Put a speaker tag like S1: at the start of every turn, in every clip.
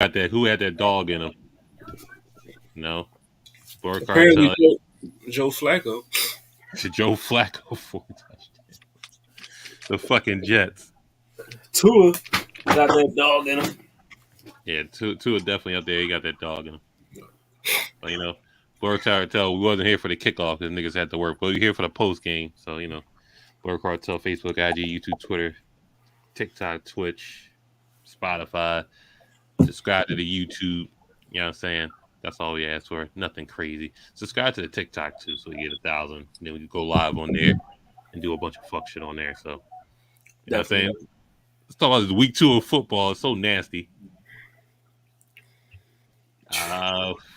S1: got that? Who had that dog in him? No, Blerd
S2: Apparently,
S1: Cartel.
S2: Joe Flacco.
S1: Joe Flacco for the fucking Jets.
S2: Tua got that dog in him.
S1: Yeah, Tua definitely up there. He got that dog in him. But, Blerd Cartel, we wasn't here for the kickoff because niggas had to work. But we here for the post game. So, Blerd Cartel, Facebook, IG, YouTube, Twitter, TikTok, Twitch, Spotify. Subscribe to the YouTube. You know what I'm saying? That's all we ask for. Nothing crazy. Subscribe to the TikTok too, so we get 1,000. Then we can go live on there and do a bunch of fuck shit on there. So, you know what I'm saying? Let's talk about this week 2 of football. It's so nasty.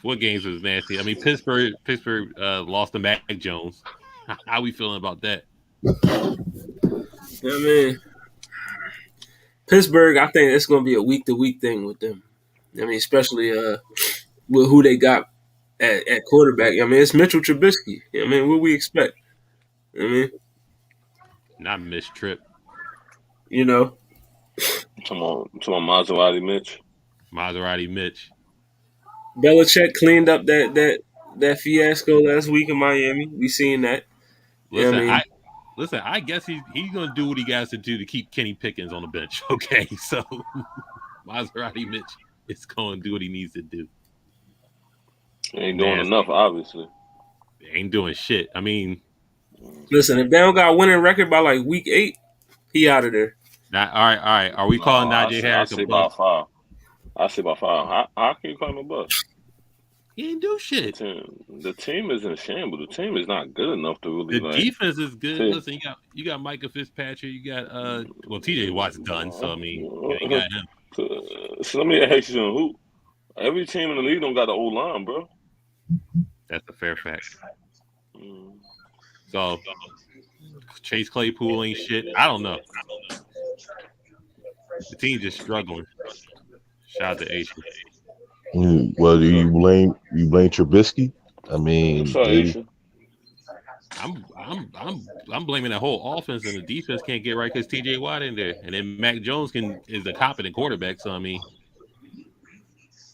S1: What games was nasty? I mean, Pittsburgh lost to Mac Jones. How we feeling about that?
S2: I mean, Pittsburgh, I think it's going to be a week-to-week thing with them. I mean, especially with who they got at quarterback. I mean, it's Mitchell Trubisky. I mean, what we expect? I mean,
S1: not Miss Trip.
S3: Come on, Maserati Mitch.
S1: Maserati Mitch.
S2: Belichick cleaned up that fiasco last week in Miami. We seen that.
S1: Listen, I guess he's gonna do what he got to do to keep Kenny Pickens on the bench. Okay, so Maserati Mitch is going to do what he needs to do.
S3: Ain't doing enough, obviously.
S1: Ain't doing shit. I mean,
S2: listen, if they don't got a winning record by like week 8, he out of there.
S1: All right. Are we calling Najee Harris a bust?
S3: I say about 5. How can you call him a bust?
S1: He didn't do shit.
S3: The team is in shambles. The team is not good enough to really.
S1: The defense is good. Listen, you got Micah Fitzpatrick. You got TJ Watt's done. So I mean, you got him.
S3: So let me ask you, who? Every team in the league don't got the old line, bro.
S1: That's a fair fact. So Chase Claypool ain't shit. I don't know. The team's just struggling. Shout out to Asian.
S4: Well, do you blame Trubisky? I mean,
S1: I'm blaming that whole offense, and the defense can't get right because TJ Watt in there, and then Mac Jones is a competent quarterback. So I mean,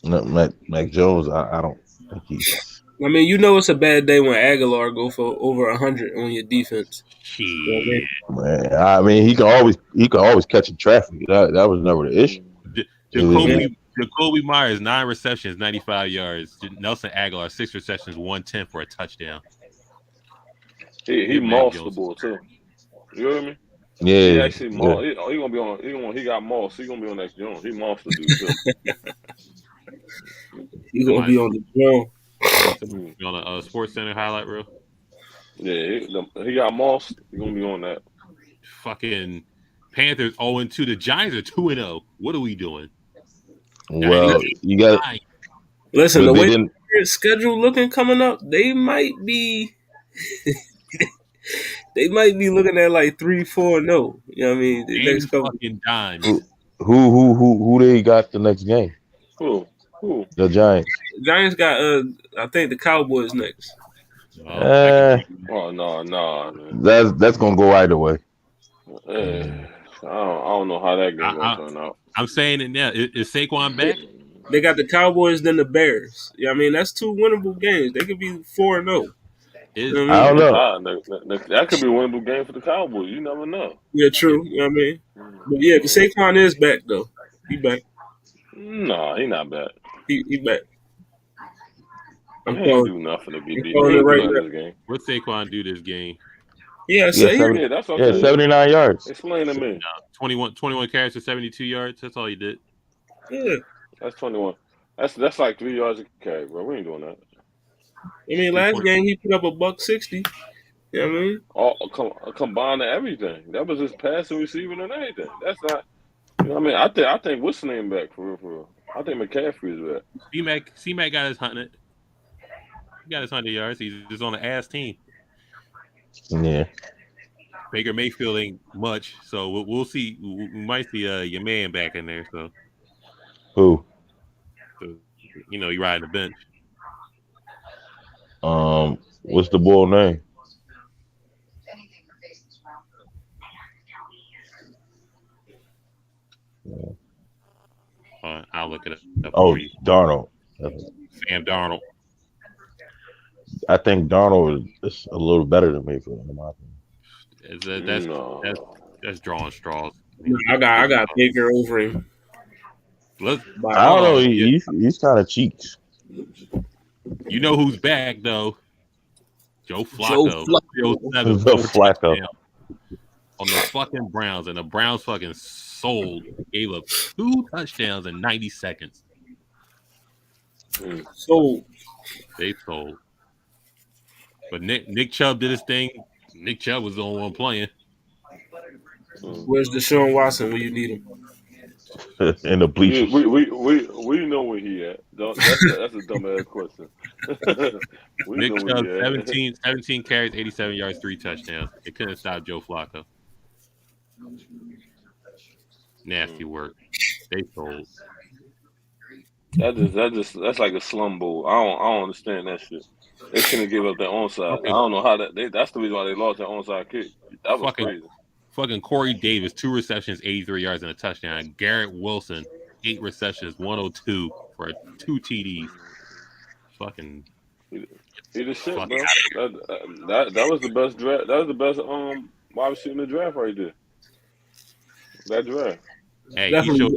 S4: no, Mac Jones, I don't think he's.
S2: I mean, it's a bad day when Aguilar go for over 100 on your defense.
S1: Shit.
S4: Man, I mean, he can always catch in traffic. That was never the issue.
S1: Jacoby Myers, 9 receptions, 95 yards. Nelson Aguilar, 6 receptions, 110 for a touchdown.
S3: He mossed the ball too. You hear me?
S4: Yeah.
S3: He actually mossed. He gonna be on. He got mossed. He gonna be on next Jones. He mossed the dude
S2: too. He gonna be on the drone.
S1: You on a Sports Center highlight reel?
S3: Yeah, he got mossed. He gonna be on that.
S1: Fucking Panthers 0-2. The Giants are 2-0. What are we doing?
S4: Well, you got
S2: listen. The way their schedule looking coming up, they might be looking at like 3-4-0. You know what I mean? The next couple
S1: fucking times.
S4: Who they got the next game?
S3: Who?
S4: The Giants.
S2: The Giants got I think the Cowboys next.
S3: No.
S4: That's gonna go either way.
S3: I don't know how that game gonna turn out.
S1: I'm saying it now. Is Saquon back?
S2: They got the Cowboys, then the Bears. Yeah, I mean that's 2 winnable games. They could be 4-0.
S4: I don't know.
S3: That could be a winnable game for the Cowboys. You never know.
S2: Yeah, true. You know what I mean? But yeah, Saquon is back though. He back.
S3: No, he not back.
S2: He back.
S3: He ain't do nothing to be beat.
S2: Right
S3: game.
S1: What Saquon do this game?
S2: Yeah,
S3: that's what
S4: 79 yards.
S3: Explain to me.
S1: 21 carries for 72 yards. That's all he did.
S2: Yeah.
S3: That's 21. That's like 3 yards a carry, bro. We ain't doing that.
S2: I mean, last game he put up $160. You know what I mean?
S3: All combined to everything. That was his passing, receiving, and everything. That's not. You know what I mean? I think what's the name back for real. I think McCaffrey's back.
S1: C-Mac got his 100. He got his 100 yards. He's just on the ass team.
S4: Yeah.
S1: Baker Mayfield ain't much, so we'll see. We might see your man back in there. So
S4: who?
S1: So, you riding the bench.
S4: What's the boy name?
S1: I'll look it up
S4: Oh,
S1: for you.
S4: Darnold.
S1: Sam Darnold.
S4: I think Darnold is a little better than Mayfield in my opinion.
S1: That's drawing straws.
S2: I got Baker over him.
S1: Let's,
S4: I don't know.
S1: on.
S4: He's kind of cheeks.
S1: You know who's back though? Joe Flacco.
S4: Joe Flacco.
S1: On the fucking Browns, and the Browns fucking gave up 2 touchdowns in 90 seconds.
S2: So
S1: they sold. But Nick Chubb did his thing. Nick Chubb was the only one playing.
S2: Where's Deshaun Watson when you need him?
S4: In the bleachers.
S3: We know where he at. That's a dumbass question.
S1: Nick Chubb, 17 carries, 87 yards, 3 touchdowns. It couldn't stop Joe Flacco. Nasty work. They sold.
S3: That's like a slum bowl. I don't understand that shit. They shouldn't give up their onside. I don't know how that's the reason why they lost their onside kick. That was crazy.
S1: Fucking Corey Davis, 2 receptions, 83 yards and a touchdown. Garrett Wilson, 8 receptions, 102 for 2 TDs. Fucking
S3: he the shit, bro. That was the best draft. That was the best wide receiver in the draft right there. That draft.
S1: Hey,
S2: definitely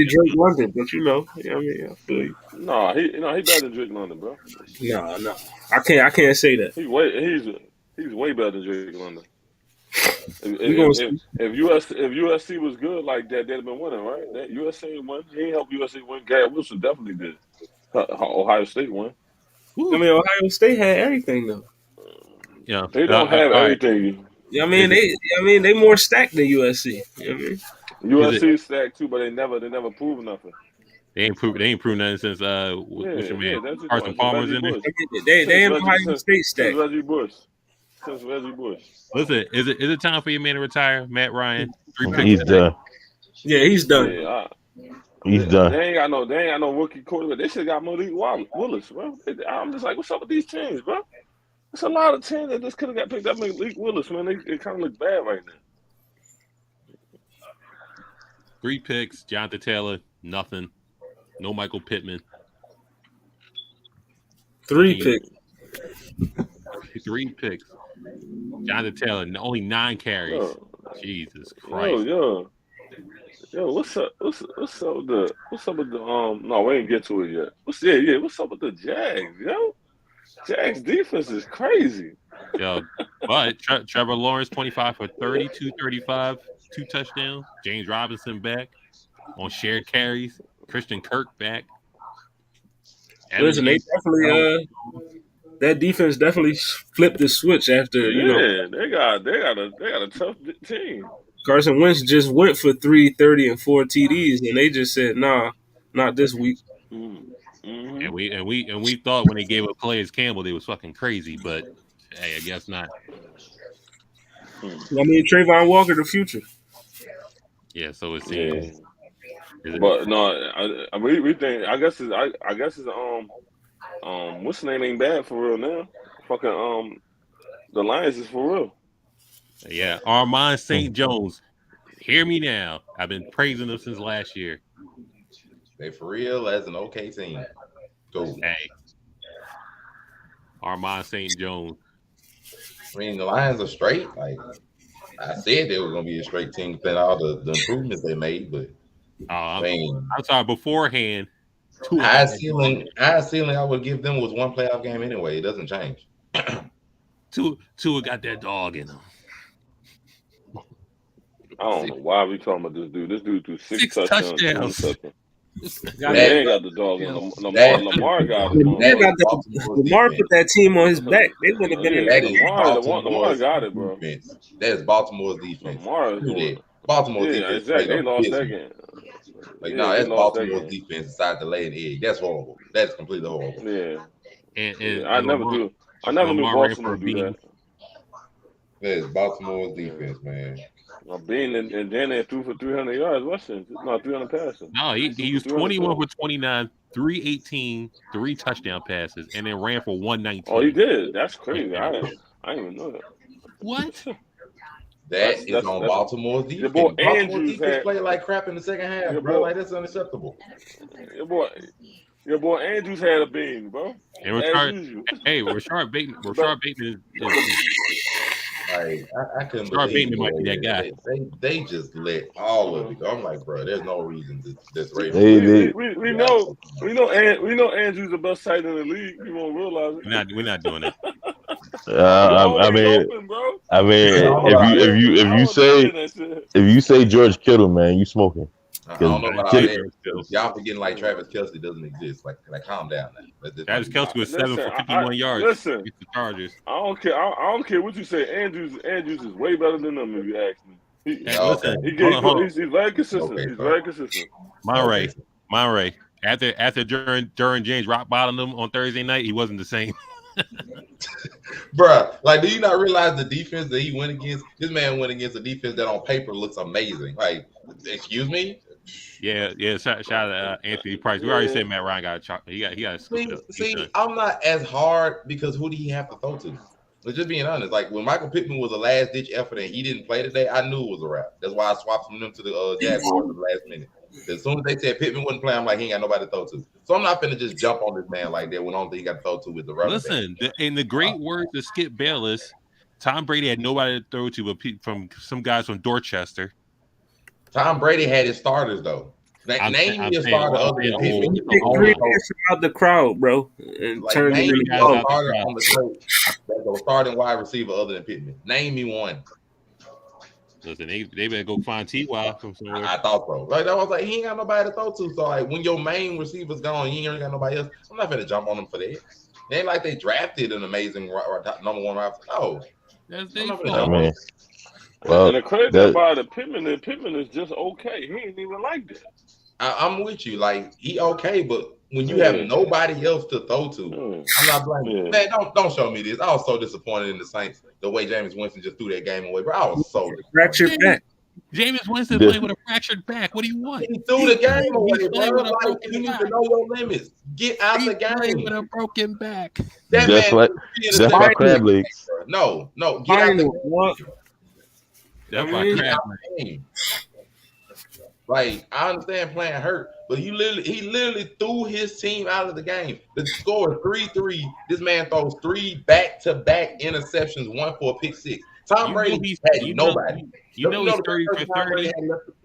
S2: Drake London, but you know what I mean, I feel you.
S3: No, he better than Drake London, bro.
S2: No, I can't say that.
S3: He's way better than Drake London. If USC was good like that, they'd have been winning, right? That USC won. He ain't helped USC win. Garrett Wilson definitely did. Ohio State won.
S2: I mean, Ohio State had everything though.
S1: Yeah,
S3: they don't have everything.
S2: I mean, they more stacked than USC. You know what I mean?
S3: USC stacked too, but they never proved nothing.
S1: They ain't proved nothing since what's your man? Carson Palmer's in there.
S2: They in Ohio State stacked.
S3: Since Reggie Bush.
S1: Listen, is it time for your man to retire, Matt Ryan? 3 picks.
S4: He's done.
S2: Yeah, he's done.
S3: Yeah,
S4: he's done.
S3: They ain't got no rookie quarterback. They should got Malik Willis, bro. I'm just like, what's up with these teams, bro? It's a lot of teams that just could have got picked up. Malik Willis, man, they kind of look bad right now.
S1: 3 picks, Jonathan Taylor, nothing. No Michael Pittman.
S2: 3 picks.
S1: 3 picks. Jonathan Taylor, only 9 carries.
S3: Yo.
S1: Jesus Christ.
S3: Yo, what's up? What's up with the no, we ain't get to it yet. What's up with the Jags, yo? Jags defense is crazy.
S1: Yo, but Trevor Lawrence, 25 for 30, 235, 2 touchdowns. James Robinson back on shared carries. Christian Kirk back.
S2: Listen, they definitely that defense definitely flipped the switch after
S3: they got a tough team.
S2: Carson Wentz just went for 330 and 4 TDs, and they just said, "Nah, not this week."
S3: Mm-hmm.
S1: And we thought when they gave up Calais Campbell, they was fucking crazy, but hey, I guess not.
S2: I mean, Trayvon Walker, the future.
S1: Yeah, so it seems.
S3: Yeah. But no, we think. I guess it's what's the name ain't bad for real now. Fucking the Lions is for real.
S1: Yeah, Armand St. Jones. Hear me now. I've been praising them since last year.
S5: They for real as an okay team. Go.
S1: Hey. Armand St. Jones.
S5: I mean, the Lions are straight. Like I said, they were gonna be a straight team within all the improvements they made, but
S1: I'm sorry, beforehand.
S5: High ceiling I would give them was 1 playoff game anyway. It doesn't change.
S1: Tua got that dog in him.
S3: I don't know why we talking about this dude. This dude threw 6 touchdowns.
S2: They
S3: ain't got the dog in him. Lamar got it.
S2: Lamar put that team on his back. They would have been in
S3: that. Lamar got it, bro.
S5: That's Baltimore's defense. Baltimore's defense.
S3: Exactly. They lost that game.
S5: That's Baltimore's defense inside the lay an egg. That's horrible. That's completely horrible.
S3: Yeah.
S1: And
S3: I never knew Baltimore do that.
S5: That's Baltimore's defense, man.
S3: Bean and then they threw for 300 yards. Washington, 300 passes.
S1: No, he was 21 for 29, 318, 3 touchdown passes, and then ran for 119.
S3: Oh, he did. That's crazy. I didn't even know that.
S1: What?
S5: That is on Baltimore's defense.
S3: Your boy
S5: Baltimore's
S3: Andrews
S5: defense played like crap in the second half, bro. Like that's unacceptable.
S3: Your boy Andrews had a bean, bro.
S1: And Rashard Bateman is
S5: like I couldn't
S1: believe
S5: might
S1: be that guy.
S5: They just let all of it go. I'm like, bro, there's no reason to this race.
S3: We know Andrews the best tight end in the league. You won't realize it.
S1: We're not doing it.
S4: If you say George Kittle, man, you smoking.
S5: I don't know about all that. Y'all forgetting like Travis Kelce doesn't exist. Like calm down now.
S1: Travis Kelce was 7 for 51 yards.
S3: Listen,
S1: the Chargers.
S3: I don't care what you say. Andrews is way better than them. If you ask me, he's very consistent. He's very consistent.
S1: Monray. After Duran James rock bottomed him on Thursday night, he wasn't the same.
S5: Bruh, like, do you not realize the defense that he went against? This man went against a defense that on paper looks amazing. Like, excuse me.
S1: Yeah. Shout out to Anthony Price. We already said Matt Ryan got a chocolate. He got a
S5: See, I'm not as hard because who did he have to throw to? But just being honest, like when Michael Pittman was a last ditch effort and he didn't play today, I knew it was a wrap. That's why I swapped from them to the Jaguars at the last minute. As soon as they said Pittman wouldn't play, I'm like, he ain't got nobody to throw to. So I'm not finna just jump on this man like that when the only thing he got to throw to is the running back.
S1: Listen, in the great words of Skip Bayless, Tom Brady had nobody to throw to but from some guys from Dorchester.
S5: Tom Brady had his starters though. Name me a starter other than Pittman.
S2: Out the crowd, bro, and
S5: like,
S2: turn
S5: name
S2: me
S5: me a starter on the coach that's a starting wide receiver other than Pittman. Name me one.
S1: Listen, they better go find T.Y. from somewhere.
S5: I thought so. Like I was like, he ain't got nobody to throw to. So like, when your main receiver's gone, you ain't got nobody else. I'm not gonna jump on them for that. They ain't like they drafted an amazing number one route. No,
S1: that's
S3: well, and the crazy about it, Pittman is just okay. He ain't even like that.
S5: I'm with you. Like he okay, but when you have nobody else to throw to, I'm not blaming. Man, don't show me this. I was so disappointed in the Saints the way Jameis Winston just threw that game away, bro. I was so
S2: fractured back.
S1: Jameis Winston playing with a fractured back. What do you want?
S5: He threw the game away, bro. Like, you need to know your limits. Get out the game
S1: with a broken back.
S4: That's like crab legs.
S5: No, get out the game.
S1: That's like crab legs.
S5: Like, I understand playing hurt, but he literally threw his team out of the game. The score is 3-3. This man throws 3 back-to-back interceptions, 1 for a pick 6. Tom Brady had nobody.
S1: He's 30 for 30.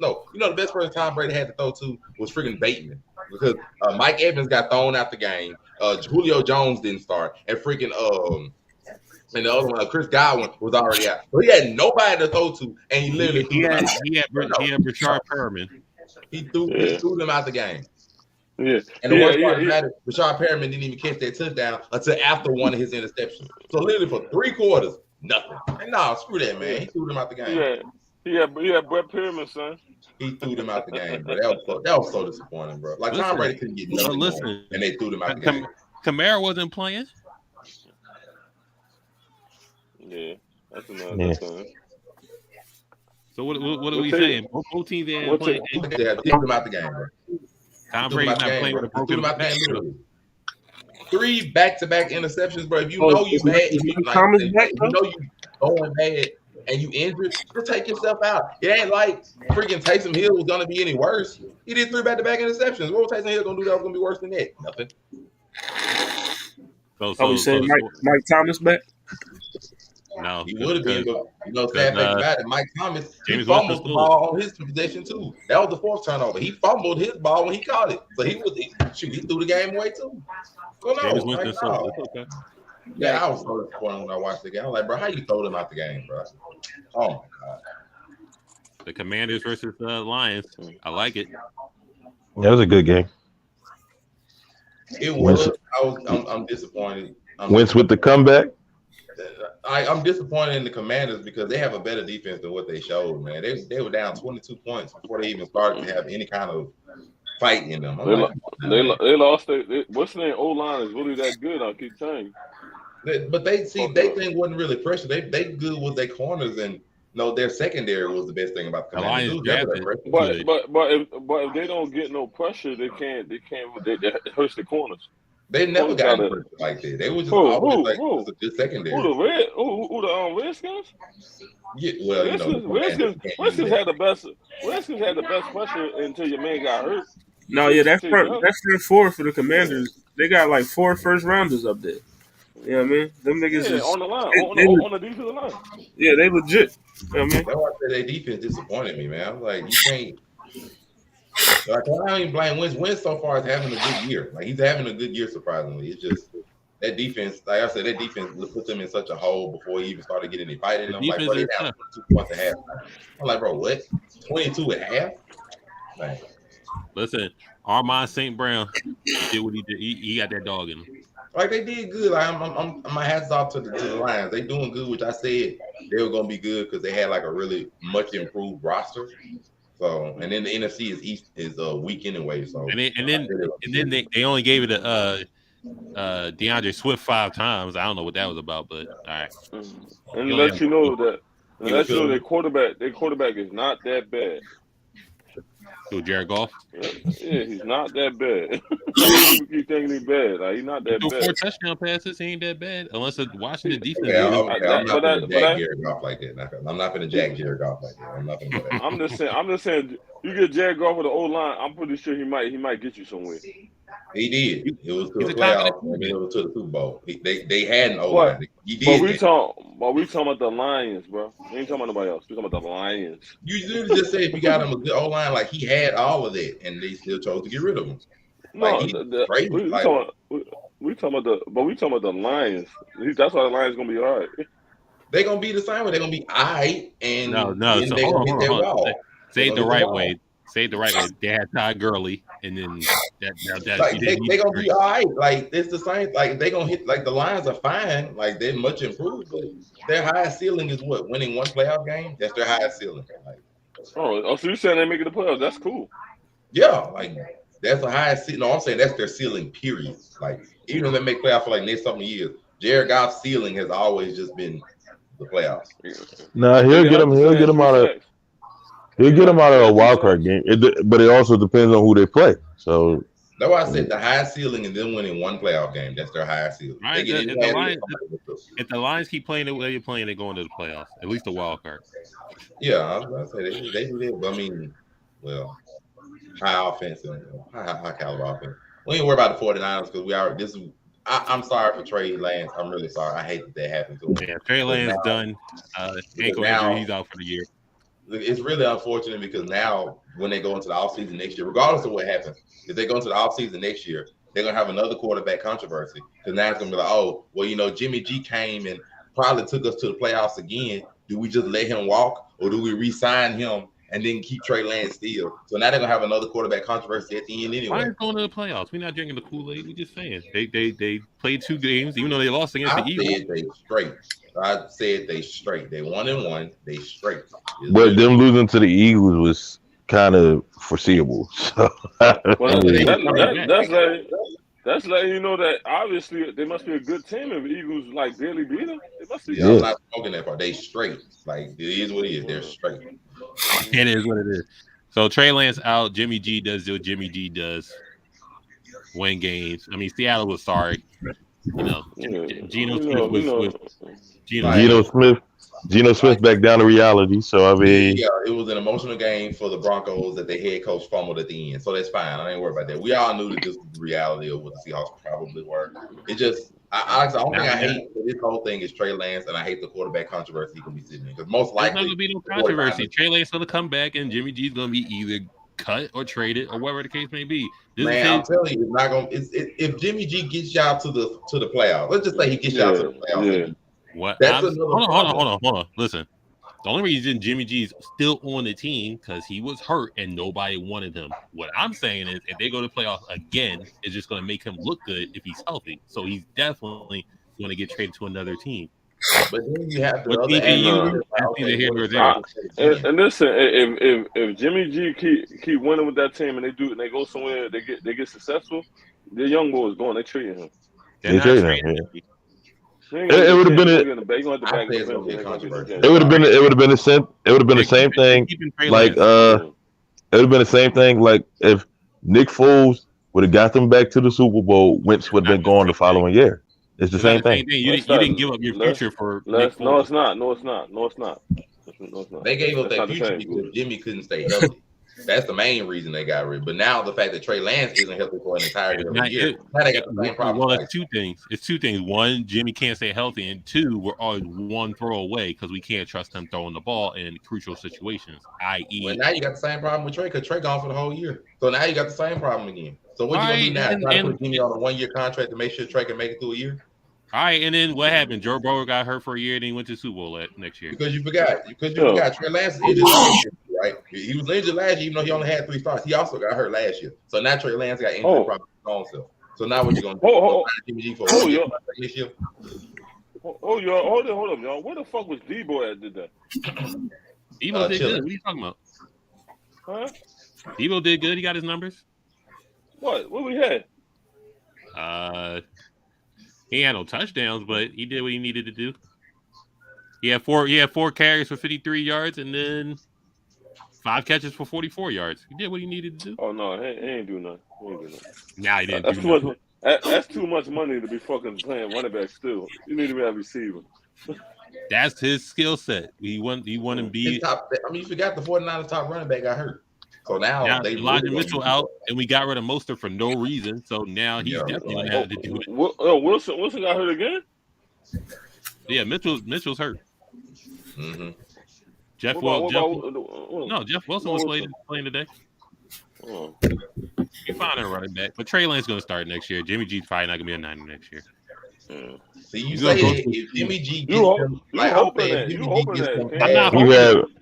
S5: The best person Tom Brady had to throw to was freaking Bateman because Mike Evans got thrown out the game. Julio Jones didn't start, and freaking and the other one, Chris Godwin, was already out. So he had nobody to throw to, and he literally
S1: he had Rashard Perriman.
S5: He threw them out the game.
S3: Yeah.
S5: And the worst part about it, Rashard Perriman didn't even catch that touchdown until after one of his interceptions. So literally for 3 quarters, nothing. And screw that, man. He threw them out the game.
S3: Yeah, Brett Perriman, son.
S5: He threw them out the game, bro. That was so disappointing, bro. Like Tom Brady couldn't get nothing and they threw them out the game.
S1: Kamara wasn't playing.
S3: Yeah, that's another thing.
S1: So what are we saying? Both teams ain't playing.
S5: They threw them out the game, bro.
S1: Tom Brady's not playing with a broken back.
S5: 3 back-to-back interceptions, bro. If you know you bad, you going bad and you injured, just take yourself out. It ain't like freaking Taysom Hill was gonna be any worse. He did 3 back-to-back interceptions. What was Taysom Hill gonna do that was gonna be worse than that? Nothing.
S2: So Mike Thomas back?
S1: No,
S5: he would have been. But sad thing about it, Mike Thomas, he fumbled the ball on his possession too. That was the 4th turnover. He fumbled his ball when he caught it, so he threw the game away too. Yeah, I was so disappointed when I watched the game. I was like, bro, how you throw them out the game, bro? Oh my god.
S1: The Commanders versus Lions. I like it.
S4: That was a good game.
S5: It was. I'm disappointed.
S4: Wentz with the comeback.
S5: I'm disappointed in the Commanders because they have a better defense than what they showed, man. They were down 22 points before they even started to have any kind of fight in them.
S3: They lost. What's the name? O-line is really that good. I keep saying.
S5: But they thing wasn't really pressure. They good with their corners and their secondary was the best thing about the Commanders.
S3: But if they don't get no pressure, they can't. It hurts the corners.
S5: They never
S3: Folks
S5: got
S3: gotta-
S5: pressure like that. They was just
S3: Who?
S5: always like
S3: Who?
S5: just a good secondary.
S3: Who the Redskins?
S5: Yeah, well, you know, the Commanders can't use
S3: Redskins
S5: that.
S3: had the best. Redskins had the best pressure until your man got hurt.
S2: No, yeah, that
S3: Take
S2: front
S3: that.
S2: that front four for the Commanders, they got like 4 first rounders up there. You know what I mean? Them niggas
S3: Yeah,
S2: is
S3: on the line,
S2: they
S3: on the defensive line.
S2: yeah, they legit. You know what I mean?
S5: That's why I said their defense disappointed me, man. I was like, you can't. Like, I don't even blame Wentz. Wentz so far is having a good year. Like, he's having a good year, surprisingly. It's just that defense, like I said, that defense put them in such a hole before he even started getting any fighting. I'm like, bro, they have 22 points at half. I'm like, bro, what? 22 at half? Like,
S1: listen, Armand St. Brown, he did what he did. He got that dog in him.
S5: Like, they did good. Like, I'm my hats off to the Lions. They doing good, which I said they were gonna be good because they had like a really much improved roster. So, and then the NFC is weak anyway. So,
S1: and then they only gave it a DeAndre Swift 5 times. I don't know what that was about, but all right.
S3: And let you know that their quarterback is not that bad.
S1: So Jared Goff?
S3: Yeah, he's not that bad. You keep thinking he's bad. Like, he's not that
S1: He
S3: bad.
S1: 4 touchdown passes. He ain't that bad unless the Washington defense.
S5: Yeah, I'm not going to jack Jared Goff like that. I'm not going to jack Jared Goff like that. I'm not going to do that.
S3: I'm just saying. You get Jared Goff with the old line. I'm pretty sure he might get you somewhere.
S5: He did. It was to the playoff. And then it was to the Super Bowl. They had an O line. He did.
S3: But we talking about the Lions, bro. We ain't talking about nobody else. We talking about the Lions.
S5: You literally just said if you got him a good O line, like he had all of that, and they still chose to get rid of him.
S3: No,
S5: like,
S3: we talking about the Lions. That's why the Lions gonna be all right.
S5: They're gonna be the same way. They're gonna be all right, and
S1: no.
S5: Then
S1: So
S5: they
S1: hold
S5: gonna hit
S1: on.
S5: their wall.
S1: Say it the right way. Say it the right way. They had Todd Gurley, and then that
S5: like they gonna be all right. Like it's the same. Like they gonna hit. Like the Lions are fine. Like they're much improved, but their highest ceiling is what? Winning one playoff game. That's their highest ceiling. Like,
S3: so you're saying they're making the playoffs? That's cool.
S5: Yeah, like that's the highest ceiling. No, I'm saying that's their ceiling. Period. Like even if they make playoffs for like next couple of years, Jared Goff's ceiling has always just been the playoffs.
S4: No, he'll get him out of. He'll get them out of a wild card game, but it also depends on who they play. So
S5: that's why I said the highest ceiling and them winning one playoff game. That's their highest ceiling.
S1: Right, if the Lions keep playing the way they're playing, they're going to the playoffs. At least the wild card.
S5: Yeah, I was gonna say they do that. But I mean, well, high offense and high caliber offense. We ain't worry about the 49ers because we are. I'm sorry for Trey Lance. I'm really sorry. I hate that happened to him.
S1: Yeah, Trey Lance done. Ankle injury. He's out for the year.
S5: It's really unfortunate because now when they go into the offseason next year, regardless of what happens, if they go into the offseason next year, they're going to have another quarterback controversy because now it's going to be like, oh, well, Jimmy G came and probably took us to the playoffs again. Do we just let him walk or do we re-sign him and then keep Trey Lance still? So now they're going to have another quarterback controversy at the end anyway.
S1: Why is going to the playoffs? We're not drinking the Kool-Aid. We're just saying. They played 2 games, even though they lost against the Eagles.
S5: I said they straight. They 1-1. They straight.
S4: But them losing to the Eagles was kind of foreseeable. So.
S3: Well, that's letting you know that obviously they must be a good team if the Eagles like barely beat them. They must be.
S5: Yeah, I'm not smoking that part. They straight. Like it is what it is. They're straight.
S1: It is what it is. So Trey Lance out. Jimmy G does what Jimmy G does. Win games. I mean, Seattle was sorry. Geno
S4: Smith back down to reality. So I mean,
S5: yeah, it was an emotional game for the Broncos that the head coach fumbled at the end. So that's fine. I ain't worried about that. We all knew that this was the reality of what the Seahawks probably were. It just, the only thing I hate for this whole thing is Trey Lance, and I hate the quarterback controversy he can be sitting in because most likely
S1: there's not gonna be no controversy. Trey Lance gonna come back, and Jimmy G's gonna be either cut or traded or whatever the case may be.
S5: I'm telling you, it's not gonna. If Jimmy G gets y'all to the playoffs, let's just say he gets y'all to the playoffs.
S3: Yeah.
S1: What? Hold on. Listen, the only reason Jimmy G's still on the team because he was hurt and nobody wanted him. What I'm saying is, if they go to playoffs again, it's just going to make him look good if he's healthy. So he's definitely going to get traded to another team.
S5: But then you have to.
S3: And listen, if Jimmy G keep winning with that team and they go somewhere, they get successful, the young boys going, they trading him.
S4: They trading him. It would have been the same thing. Like it would have been the same thing. Like if Nick Foles would have got them back to the Super Bowl. Wentz would have been gone the following year. It's the same thing.
S1: You didn't give up your future for Nick Foles.
S3: No, it's not. No, it's not.
S5: They gave up their future because Jimmy couldn't stay healthy. That's the main reason they got rid. But now the fact that Trey Lance isn't healthy for an entire year, now they got the same problem.
S1: Well, it's two things. One, Jimmy can't stay healthy, and two, we're always one throw away because we can't trust him throwing the ball in crucial situations, i.e.
S5: Well, now you got the same problem with Trey because Trey gone for the whole year. So now you got the same problem again. So what you gonna do now? Try to put Jimmy on a 1-year contract to make sure Trey can make it through a year?
S1: All right, and then what happened? Joe Burrow got hurt for a year, and he went to the Super Bowl next year.
S5: Because you forgot. Trey Lance is injured last year, right? He was injured last year, even though he only had 3 starts. He also got hurt last year. So now Trey Lance got injured from his own self. So now what you gonna do? Jimmy G for this year?
S3: Hold up, y'all. Where the fuck was Debo at today?
S1: Debo did good. What are you talking about?
S3: Huh?
S1: Debo did good. He got his numbers.
S3: What we had?
S1: He had no touchdowns, but he did what he needed to do. He had 4 carries for 53 yards, and then 5 catches for 44 yards. He did what he needed to do.
S3: Oh no, he ain't do nothing.
S1: Nah, he didn't.
S3: That's too much money to be fucking playing running back. Still, you need to be a receiver.
S1: That's his skill set. He won to be.
S5: You forgot the 49ers top running back got hurt. So now they
S1: Elijah Mitchell out, and we got rid of Mostert for no reason. So now he's definitely going to have to do it.
S3: Wilson got hurt again?
S1: Yeah, Mitchell's hurt.
S5: Mm-hmm.
S1: Jeff Wilson was playing today.
S3: Oh.
S1: You find a running back, but Trey Lance going to start next year. Jimmy G's probably not going to be a Niner next year.
S3: Yeah.
S5: See, you say if Jimmy G gets him, like I hope that Jimmy G gets him.
S1: I'm not hoping.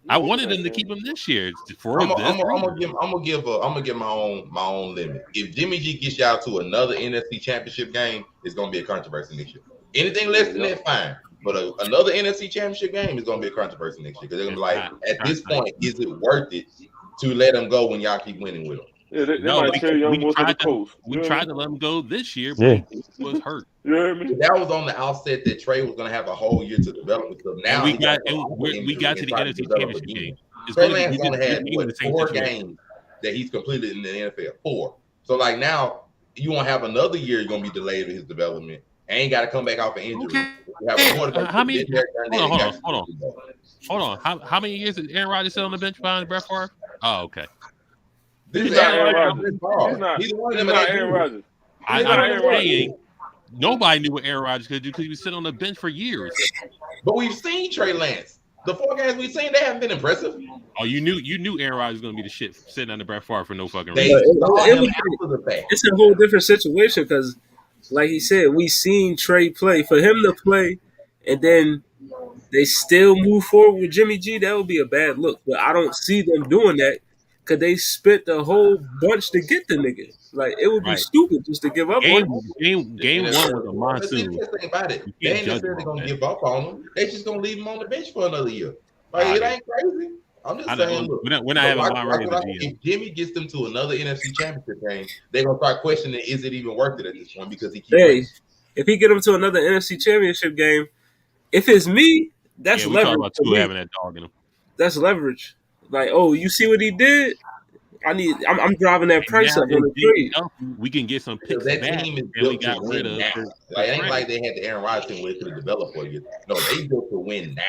S1: I wanted them to keep him this year.
S5: I'm gonna give my own limit. If Jimmy G gets y'all to another NFC Championship game, it's gonna be a controversy next year. Anything less than that, fine. But another NFC Championship game is gonna be a controversy next year because they're gonna be like, at this point, is it worth it to let them go when y'all keep winning with them?
S3: Yeah,
S1: we tried to let him go this year, but he was hurt.
S3: You hear me?
S5: That was on the outset that Trey was going to have a whole year to develop. So now
S1: we got to the NFC Championship game.
S5: Trey Lance only had 4 games that he's completed in the NFL. 4. So like now you won't have another year. You're going to be delayed in his development. Ain't got to come back off an injury.
S1: Okay. How many? Hold on. How many years did Aaron Rodgers sit on the bench behind Brett Favre? Oh, okay.
S5: This is Aaron Rodgers. He's one of them.
S3: Aaron Rodgers.
S1: I'm saying nobody knew what Aaron Rodgers could do because he was sitting on the bench for years.
S5: But we've seen Trey Lance. The 4 games we've seen, they haven't been impressive.
S1: Oh, you knew Aaron Rodgers was going to be the shit sitting under Brett Favre for no fucking
S2: reason.
S1: reason.
S2: It's a whole different situation because, like he said, we seen Trey play. For him to play and then they still move forward with Jimmy G, that would be a bad look. But I don't see them doing that because they spent the whole bunch to get the nigga. Like, it would be stupid just to give up on him.
S1: Game 1 was a monsoon.
S5: Think about it. They ain't necessarily going to give up on him. They just going to leave him on the bench for another year. Like, it ain't crazy. I'm just saying, look.
S1: We're not having
S5: if Jimmy gets them to another NFC Championship game, they're going to start questioning, is it even worth it at this point? Because he keeps
S2: if he get them to another NFC Championship game, if it's me, that's leverage.
S1: About two having that dog in him.
S2: That's leverage. Like, oh, you see what he did? I'm driving that price up on the trade.
S1: We can get some picks
S5: that
S1: back.
S5: Team is built to win now. Like, it ain't like they had the Aaron Rodgers thing where it could have developed for you. No, they built to win now.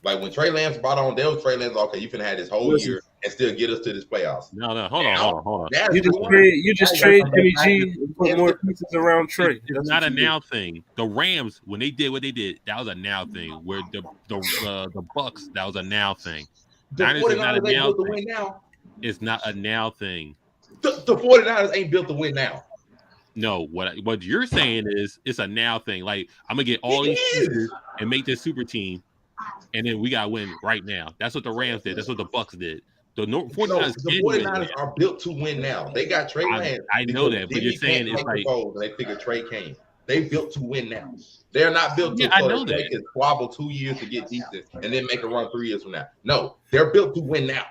S5: Like when Trey Lance brought on, there was Trey Lance. Okay, you finna have this whole year and still get us to this playoffs.
S1: No, hold on.
S2: You just trade Jimmy G and put more pieces around Trey.
S1: It's not a now thing. The Rams, when they did what they did, that was a now thing. Where the Bucks, that was a now thing.
S5: The 49ers ain't built to win now.
S1: It's not a now thing.
S5: The 49ers ain't built to win now.
S1: No, what you're saying is it's a now thing. Like, I'm gonna get all these pieces and make this super team, and then we gotta win right now. That's what the Rams did. That's what the Bucks did. The
S5: 49ers are built to win now. They got Trey Lance.
S1: I know that, but you're saying it's like
S5: they figured Trey came. They built to win now. They're not built to they can squabble 2 years to get decent and then make a run 3 years from now. No, they're built to win now.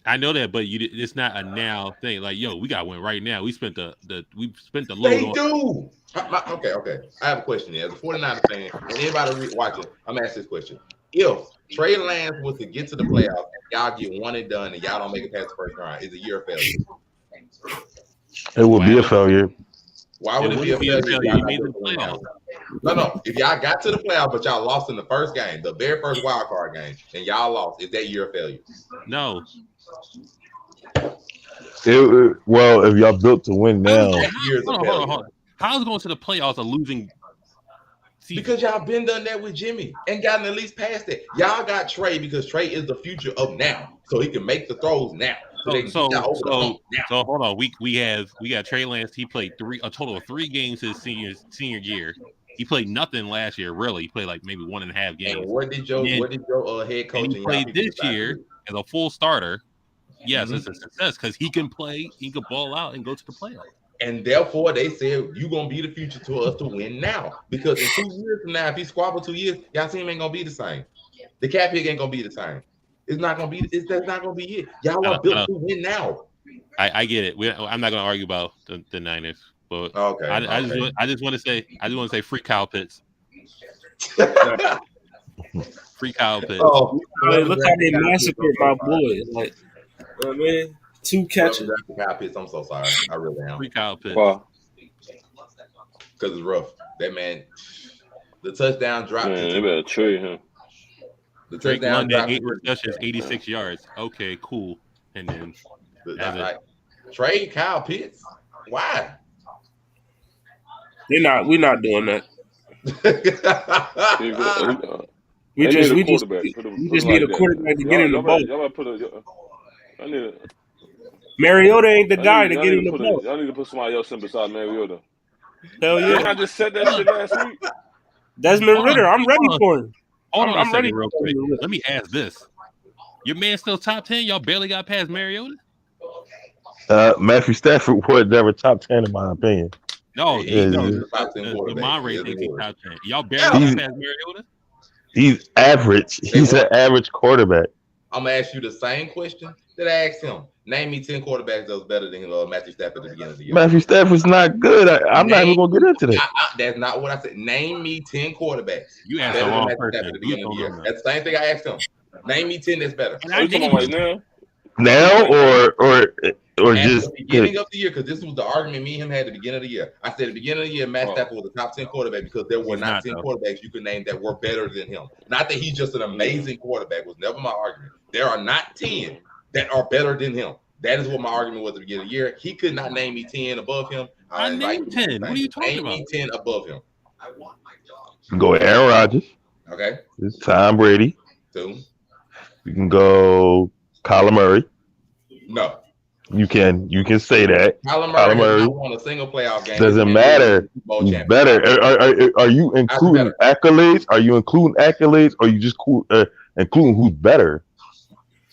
S1: I know that, but it's not a now thing. Like, yo, we got to win right now. We spent the load.
S5: They do. Okay. I have a question here. As a 49ers fan, and anybody watching, I'm gonna ask this question: if Trey Lance was to get to the playoffs and y'all get one and done, and y'all don't make it past the first round, is a year a failure?
S4: It would be a failure.
S5: Why would it be a failure?
S1: You made the playoffs.
S5: No. If y'all got to the playoffs, but y'all lost in the first game, the very first wild card game, and y'all lost, is that year a failure?
S1: No.
S4: Well, if y'all built to win now,
S1: Hold on. How's going to the playoffs a losing season?
S5: Because y'all been done that with Jimmy and gotten at least past that. Y'all got Trey because Trey is the future of now, so he can make the throws now.
S1: So hold on. We got Trey Lance. He played a total of 3 games his senior year. He played nothing last year. Really, he played like maybe 1.5 games.
S5: And what did your head coach?
S1: And he played this year as a full starter. Yes, it's a success because he can play. He can ball out and go to the playoffs.
S5: And therefore, they said you're gonna be the future to us to win now. Because in 2 years from now, if he squabble 2 years, y'all team ain't gonna be the same. The cap hit ain't gonna be the same. It's not gonna be. That's not gonna be it. Y'all are built to win now.
S1: I get it. I'm not gonna argue about the Niners, but
S5: okay.
S1: I just want to say free Kyle Pitts. Free Kyle Pitts.
S2: Oh, look how they massacred my boy. Like, man, 2 catches.
S5: Kyle Pitts, I'm so sorry. I really am.
S1: Free Kyle Pitts.
S3: Wow.
S5: Because it's rough. That man, the touchdown drop.
S3: Man, they better trade him.
S5: The
S1: Drake
S5: touchdown
S1: London,
S5: drop.
S1: 8 receptions, 86 yards. Okay, cool. And then
S5: trade Kyle Pitts. Why?
S2: We're not doing that. We just need a quarterback to get in the ball. Mariota ain't the guy to get in the ball.
S3: Y'all need to put somebody else in beside Mariota.
S2: Hell yeah!
S3: I just said that shit last week.
S2: Desmond Ridder, I'm ready for him.
S1: I'm ready real quick. Let me ask this: your man still top 10? Y'all barely got past Mariota.
S4: Matthew Stafford was never top 10 in my opinion.
S1: No, the Monterey thinks he's top 10. Y'all barely got past Mariota.
S4: He's average. He's an average quarterback.
S5: I'm gonna ask you the same question that I asked him. Name me 10 quarterbacks that was better than Matthew Stafford at the beginning of the year.
S4: Matthew Stafford's not good. I'm not even gonna get into that.
S5: That's not what I said. Name me 10 quarterbacks.
S1: You asked the wrong person.
S5: At the beginning of the year. That's the same thing I asked him. Name me 10 that's better.
S3: Are you talking about right now?
S4: Now or
S5: at
S4: just
S5: the beginning of the year, because this was the argument me and him had at the beginning of the year. I said at the beginning of the year, Matt Stafford was a top 10 quarterback because there were not 10 quarterbacks you could name that were better than him. Not that he's just an amazing quarterback, was never my argument. There are not 10 that are better than him. That is what my argument was at the beginning of the year. He could not name me 10 above him.
S1: I named 10. What are you talking about?
S5: Name me 10 above him.
S4: go Aaron Rodgers.
S5: Okay.
S4: It's Tom Brady.
S5: 2.
S4: You can go Kyler Murray.
S5: No.
S4: You can say that.
S5: Kyler Murray has not won a single playoff game.
S4: Doesn't matter. He's better. Are you including accolades? Are you including accolades? Or are you just including who's better?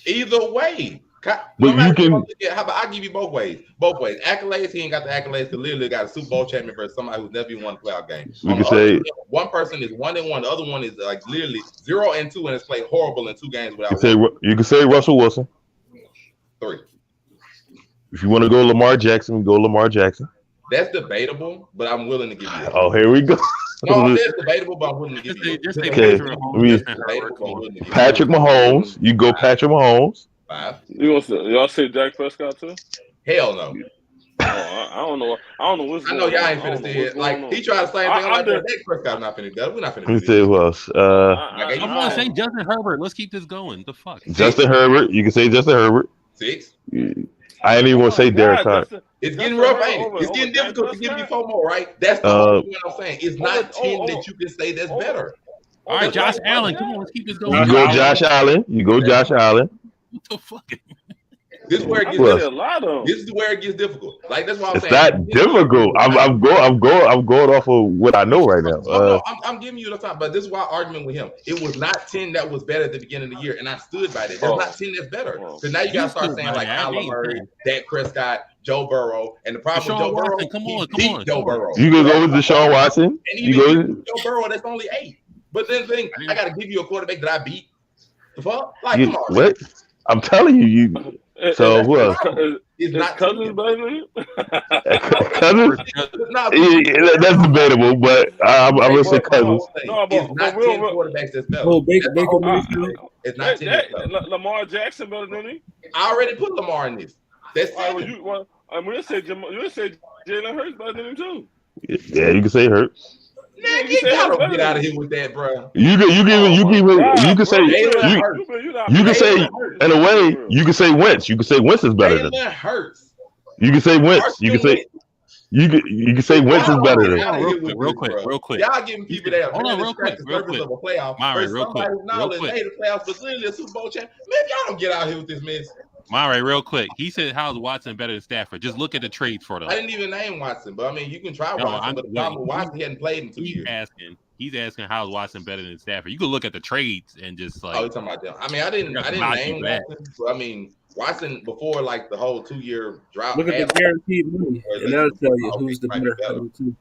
S5: Either way.
S4: But you can.
S5: How about I give you both ways? Both ways. Accolades, he ain't got the accolades to literally got a Super Bowl champion versus somebody who's never even won a playoff game.
S4: We can say
S5: one person is 1-1, the other one is like literally 0-2 and has played horrible in 2 games without.
S4: You can say Russell Wilson.
S5: 3.
S4: If you want to go Lamar Jackson, go Lamar Jackson.
S5: That's debatable, but I'm willing to give you that.
S4: Oh, here we go.
S5: No, that's debatable, but I'm willing to give you
S4: that. Patrick Mahomes. You go Patrick Mahomes.
S5: 5.
S3: Y'all say Dak Prescott too?
S5: Hell no.
S3: I don't know. I don't know what's.
S5: I know y'all ain't finna say it. Like he tried to say thing. I'm like, Dak Prescott's not finna do. We're not finna.
S4: Let me tell you who else.
S1: I want to say Justin Herbert. Let's keep this going. The fuck.
S4: Justin Herbert. You can say Justin Herbert.
S5: 6.
S4: I ain't even want to say Derek Carr.
S5: It's getting rough, ain't it? It's getting difficult to give you 4 more, right? That's the only one I'm saying. It's not 10 that you can say that's better.
S1: All right, Josh Allen. Come on, let's keep this going.
S4: You go Josh Allen.
S1: What the fuck?
S5: This is where it gets This is where it gets difficult. Like that's why I'm saying.
S4: It's not difficult. I'm going off of what I know right now.
S5: No, I'm giving you the time, but this is why I argument with him. It was not 10 that was better at the beginning of the year, and I stood by that. There's not 10 that's better. So now you gotta start saying like Kyler Murray, Dak Prescott, Joe Burrow, and the problem with Joe Burrow,
S1: come on.
S5: Joe Burrow.
S4: You can go with Deshaun Watson.
S5: And even Joe Burrow, that's only 8. But then the thing, I gotta give you a quarterback that I beat. The fuck? Like, come on.
S4: What? I'm telling you. So who else?
S5: It's not
S3: Cousins, baby.
S4: Cousins? That's debatable, but I'm gonna say Cousins.
S5: No, but it's not 10 quarterbacks that's better.
S2: Oh, Baker
S5: it's not 10 that's better.
S3: Lamar Jackson better than he?
S5: I already put Lamar in this. That's 7.
S3: I'm gonna say Jalen Hurts better than him too.
S4: Yeah, you can say Hurts.
S5: Man, get out of here with that, bro.
S4: You can say in a way you can say Wentz. You can say Wentz is better than
S5: Jalen Hurts.
S4: You can say Wentz. You can say Wentz is better than
S1: real quick.
S5: Y'all giving people that
S1: real quick.
S5: Of a playoff.
S1: Myron, real quick.
S5: Hey, the playoffs, but literally a Super Bowl champ. Man, y'all don't get out here with this mess.
S1: Myron, real quick. He said, "How's Watson better than Stafford?" Just look at the trades for them.
S5: I didn't even name Watson, but I mean, you can try Watson. But the problem with Watson, he hadn't played in 2 years.
S1: He's asking how's Watson better than Stafford. You can look at the trades and just like.
S5: Oh, you're talking about them. I mean, I didn't name Watson. But I mean, Watson before like the whole 2-year drought.
S2: Look at the guaranteed money, and that'll tell you who's the better.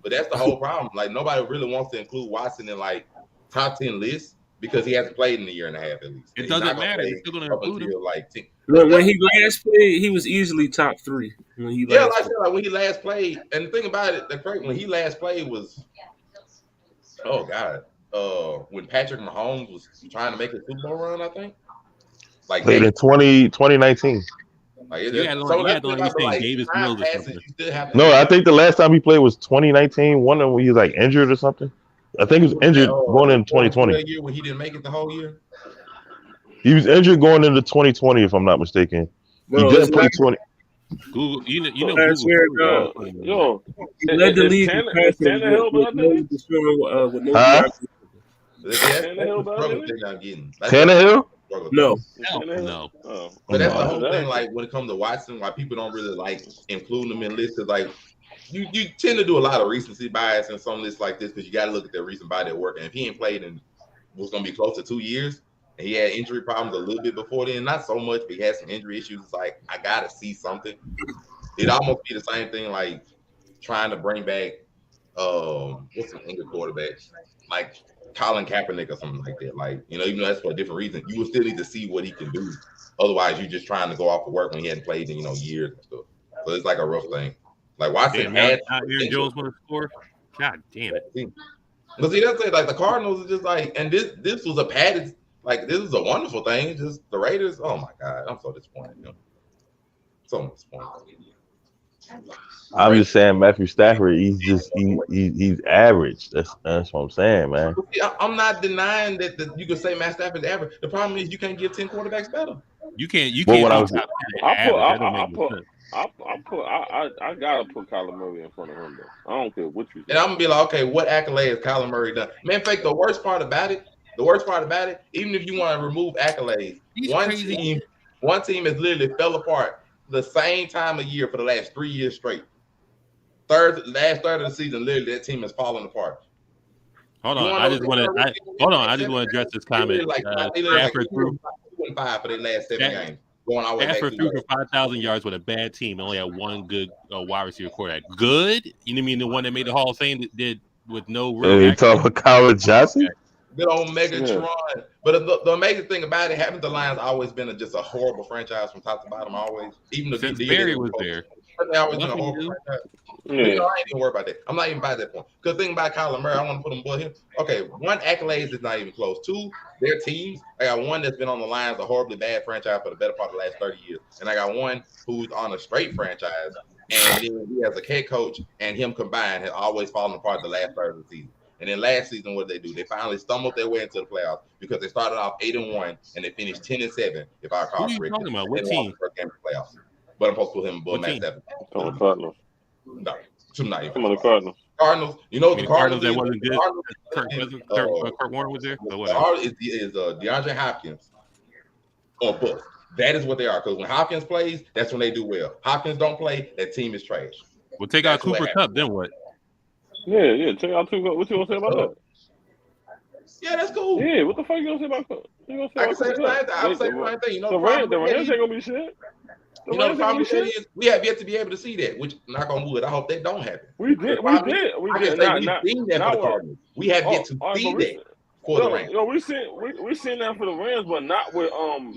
S5: But that's the whole problem. Like nobody really wants to include Watson in like top 10 lists because he hasn't played in a year and a half at least.
S1: It doesn't matter. They're still going to include him.
S5: Like 10.
S2: Look, when he last played, he was easily top 3. When he
S5: like I said, like when he last played, and the thing about it, when he last played was, oh god, when Patrick Mahomes was trying to make a Super Bowl run, I think. Like
S4: played in 2019. No, I think the last time he played was 2019. One of them he was like injured or something. I think he was injured going into 2020.
S5: That year when he didn't make it the whole year.
S4: He was injured going into 2020, if I'm not mistaken.
S2: Bro,
S4: he didn't play 20.
S1: Google, you know,
S3: Yo,
S2: he led the league.
S4: Tannehill?
S2: No.
S5: But that's the whole thing. Like when it comes to Watson, why people don't really like including them in lists. Like you tend to do a lot of recency bias in some lists like this because you got to look at their recent body of work. And if he ain't played in what's going to be close to 2 years, and he had injury problems a little bit before then, not so much, but he had some injury issues. It's like I got to see something. It'd almost be the same thing like trying to bring back what's some English quarterbacks like Colin Kaepernick or something like that. Like, you know, even though that's for a different reason, you will still need to see what he can do. Otherwise, you're just trying to go off of work when he hadn't played in, years and stuff. So it's like a rough thing. Like Watson had
S1: Aaron Jones want to score. God damn it.
S5: But see, that's it. Like the Cardinals are just like, and this was a padded, like this is a wonderful thing. It's just the Raiders. Oh my God, I'm so disappointed. So disappointed.
S4: I'm just saying, Matthew Stafford. He's average. That's what I'm saying, man.
S5: I'm not denying that you can say Matt Stafford's average. The problem is you can't give 10 quarterbacks better.
S1: You can't. I gotta put Kyler Murray in front of him though. I don't care what you say.
S5: And I'm gonna be like, okay, what accolades Kyler Murray done? Man, in fact, the worst part about it, even if you want to remove accolades, one team has literally fell apart the same time of year for the last 3 years straight. Last third of the season, literally that team has fallen apart.
S1: Hold on, I just want to address this comment.
S5: Stafford threw 5 for their last 7 games.
S1: Stafford threw for 5,000 yards with a bad team. Only had one good wide receiver quarterback. Good? You know what I mean? The one that made the Hall of Fame that did with no real.
S4: You talking about Colin Johnson?
S5: Good old Megatron. Yeah. But the amazing thing about it, having the Lions always been just a horrible franchise from top to bottom. Always, even
S1: since Barry was there.
S5: They always been a horrible franchise. Yeah. I ain't even worried about that. I'm not even by that point. Because the thing about Kyler Murray, I want to put him above him. Okay, 1, accolades is not even close. 2, their teams. I got 1 that's been on the Lions, a horribly bad franchise for the better part of the last 30 years. And I got 1 who's on a straight franchise. And then he has a head coach, and him combined has always fallen apart the last third of the season. And then last season, what did they do? They finally stumbled their way into the playoffs because they started off 8-1 and they finished 10-7. If I recall correctly,
S1: talking about? What team?
S5: Playoffs. But I'm supposed to put him above Matt Stafford.
S3: Oh, the Cardinals.
S5: No, I'm not even.
S3: Come on, the Cardinals.
S5: Cardinals. You know the Cardinals
S1: that wasn't good. Kurt Warner was there. So
S5: is DeAndre Hopkins or bust. That is what they are. Because when Hopkins plays, that's when they do well. Hopkins don't play, that team is trash.
S1: We'll take out Cooper Kupp. Then what?
S3: Yeah. Check out Cooper. What you gonna say about that?
S5: Yeah, that's cool.
S3: Yeah, what the fuck you gonna say about Kupp?
S5: I can say the same thing. I'll say the same thing. You know,
S3: the Rams ain't gonna be shit.
S5: You know, the problem with that is we have yet to be able to see that, which, knock on wood, I hope that don't happen.
S3: We did.
S5: We've seen that for the Cardinals. We have yet to see that for the Rams.
S3: No, we seen that for the Rams, but not with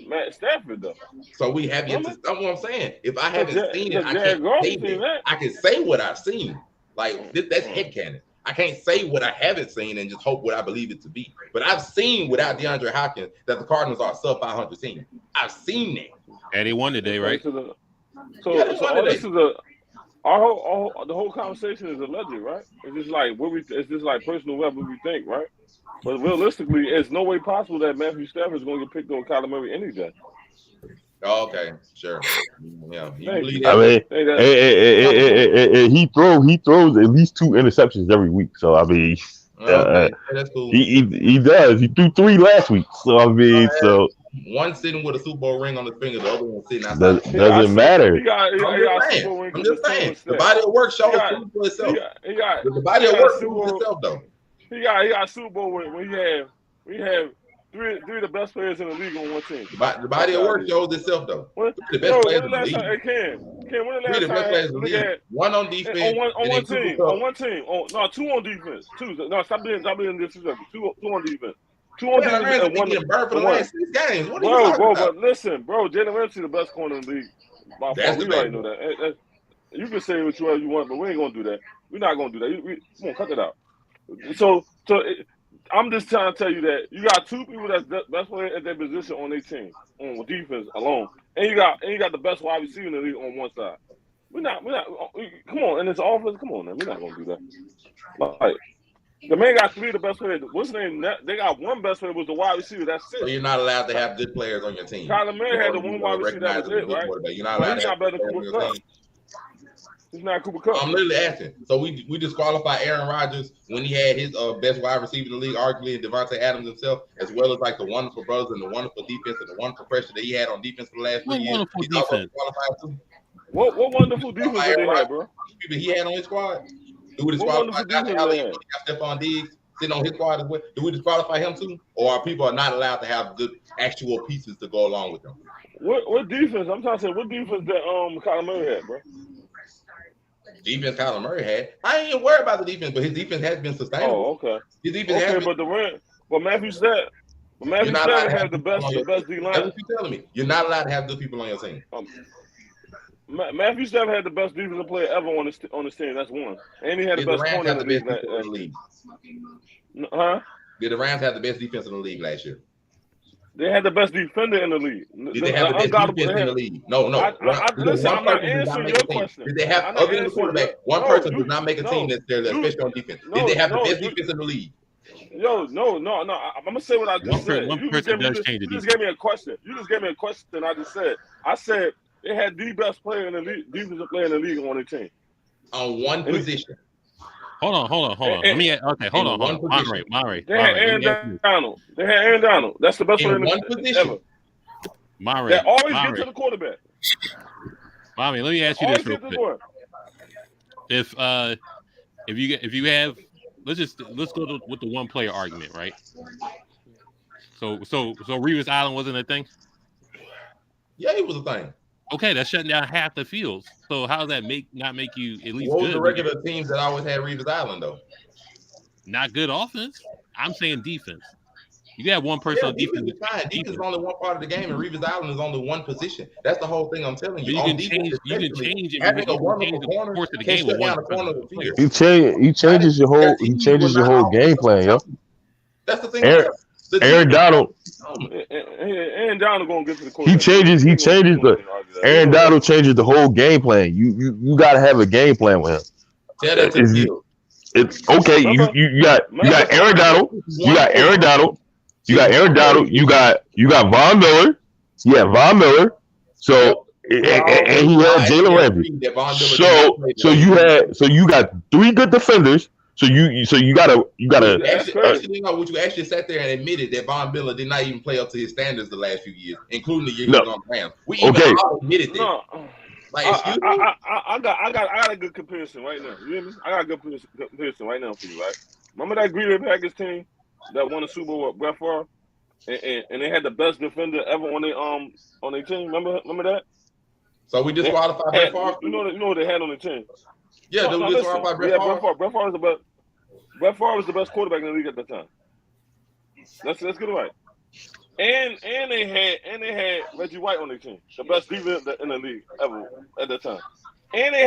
S3: Matt Stafford though.
S5: So we have yet to. That's what I'm saying. If I haven't seen it, I can't say that. I can say what I've seen. Like that's headcanon. I can't say what I haven't seen and just hope what I believe it to be. But I've seen without DeAndre Hopkins that the Cardinals are a sub 500 team. I've seen that.
S1: And they won today, right?
S3: So all the whole conversation is alleged, right? It's just like it's just like personal what we think, right? But realistically, it's no way possible that Matthew Stafford is going to get picked over Kyler Murray any day.
S5: Oh, okay, sure. Yeah, you believe
S4: I
S5: that?
S4: mean, he throws at least 2 interceptions every week. So I mean,
S5: Okay, that's cool.
S4: he does. He threw 3 last week. So I mean, so
S5: one sitting with a Super Bowl ring on the finger, the other one sitting outside.
S4: Doesn't matter.
S5: I'm just saying. The body of work shows for itself. The body of work proves itself, though.
S3: He got Super Bowl when we have three of the best players in the league on one team.
S5: The body of work shows itself, though.
S3: The best players in the league. Ken, when the last time?
S5: One on defense.
S3: On one team. On one team. No, 2 on defense. 2. No, stop being disrespectful. 2 on defense. 2 on defense and 1
S5: for the last 6 games. What are
S3: you
S5: talking about?
S3: But listen, bro, Jalen Ramsey the best corner in the league.
S5: That's
S3: we already know that. You can say what you want, but we ain't gonna do that. We're not gonna do that. Come on, cut it out. So I'm just trying to tell you that you got 2 people that's best player at their position on their team on defense alone, and you got the best wide receiver in the league on one side. We're not. Come on, and it's offense. Come on, man. We're not gonna do that. Like the man got 3 of the best players. What's the name? They got 1 best player was the wide receiver. That's it.
S5: So you're not allowed to have good players on your team.
S3: Kyler Murray had the 1 wide receiver. That was it, right?
S5: You're not allowed to have better on your team.
S3: He's not Cooper Kupp.
S5: I'm literally asking. So we disqualify Aaron Rodgers when he had his best wide receiver in the league, arguably, and Devontae Adams himself, as well as like the wonderful brothers and the wonderful defense and the wonderful pressure that he had on defense for the last 3 years.
S1: Wonderful defense.
S3: What wonderful defense did they have, bro?
S5: People he had on his squad. Do we disqualify Josh Allen? Got Stephon Diggs sitting on his squad as well. Do we disqualify him too, or are people not allowed to have good actual pieces to go along with them?
S3: What defense? I'm trying to say what defense that Kyler Murray had, bro.
S5: Defense Kyler Murray had. I ain't even worried about the defense, but his defense has been sustainable.
S3: Oh, okay.
S5: His defense has been.
S3: But Matthew Stafford had the best D line.
S5: That's what you're telling me. You're not allowed to have good people on your team.
S3: Matthew Stafford had the best defensive player ever on his team. That's one, and he had the best corner in the league. Huh?
S5: Did the Rams have the best defense in the league last year?
S3: They had the best defender in the league.
S5: Did they have the best defense in the league? No.
S3: Listen, I'm not answering your question.
S5: Did they have, other than the quarterback, one person does not make a team necessarily, especially on defense? Did they have the best defense in the league?
S3: No. I'm gonna say what I just said.
S1: One person does change the defense.
S3: You just gave me a question. I said they had the best player in the league, defensive player in the league on their team.
S5: On one position.
S1: Hold on. Hold on. Monterey.
S3: They had Aaron Donald. That's the best player in
S5: one position.
S3: Ever.
S1: Monterey.
S3: That always get to the quarterback.
S1: Mommy, let me ask you this real quick. If you have, let's go with the 1 player argument, right? So Revis Island wasn't a thing.
S5: Yeah, it was a thing.
S1: Okay, that's shutting down half the fields. So how does that not make you at least
S5: what
S1: good?
S5: Was the regular teams that always had Revis Island though?
S1: Not good offense. I'm saying defense. You got 1 person on defense.
S5: Defense is only one part of the game, and Revis Island is only 1 position. That's the whole thing I'm telling you.
S1: You can change it.
S5: Having a wonderful corner
S1: course of the
S5: can't
S1: game
S5: shut
S1: with
S5: down
S1: 1
S5: the corner of the field.
S4: He changes your whole game plan, yo.
S5: That's the thing.
S4: Aaron Donald.
S3: Aaron Donald gonna get to the quarterback.
S4: Aaron Donald changes the whole game plan. You gotta have a game plan with him.
S5: Tell that to you.
S4: It's okay. You got Aaron Donald. You got Aaron Donald. You got Von Miller. Yeah, Von Miller. So and he had Jalen Ramsey. So you got 3 good defenders. So you gotta
S5: actually would you actually sat there and admitted that Von Miller did not even play up to his standards the last few years, including the year he was on the Rams. We even all admitted that.
S3: No.
S5: Like, excuse me?
S3: I got a good comparison right now. You hear me? I got a good comparison right now for you, right? Remember that Green Bay Packers team that won the Super Bowl with Brett Favre, and they had the best defender ever on their team. Remember that?
S5: So we disqualified Brett Favre.
S3: You know what they had on their team.
S5: Yeah, we disqualified Brett Favre.
S3: Brett Favre was the best. Brett Favre was the best quarterback in the league at the time. Let's get it right. And they had Reggie White on their team, the best defense in the league ever at the time. And they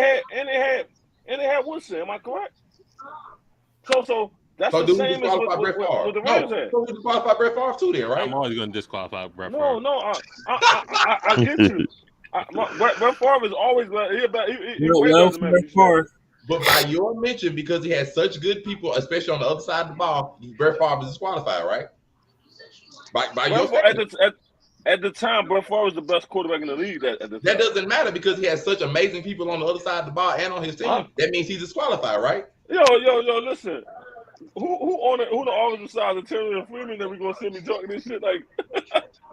S3: had Woodson. Am I correct? So that's the same as what the Rams had.
S5: So we disqualify Brett Favre too, then, right?
S1: I'm always going to disqualify Brett Favre.
S3: No, I get you. Brett Favre is always better. He's
S2: Well,
S3: way better than Matthew
S2: Brett Favre.
S3: Stafford.
S5: But by your mention, because he has such good people, especially on the other side of the ball, Brett Favre is disqualified, right? By your statement.
S3: At the time, Brett Favre was the best quarterback in the league.
S5: That doesn't matter because he has such amazing people on the other side of the ball and on his team. That means he's disqualified, right?
S3: Yo, listen. Who the offensive side of Terry and Freeman that we gonna see me talking this shit like?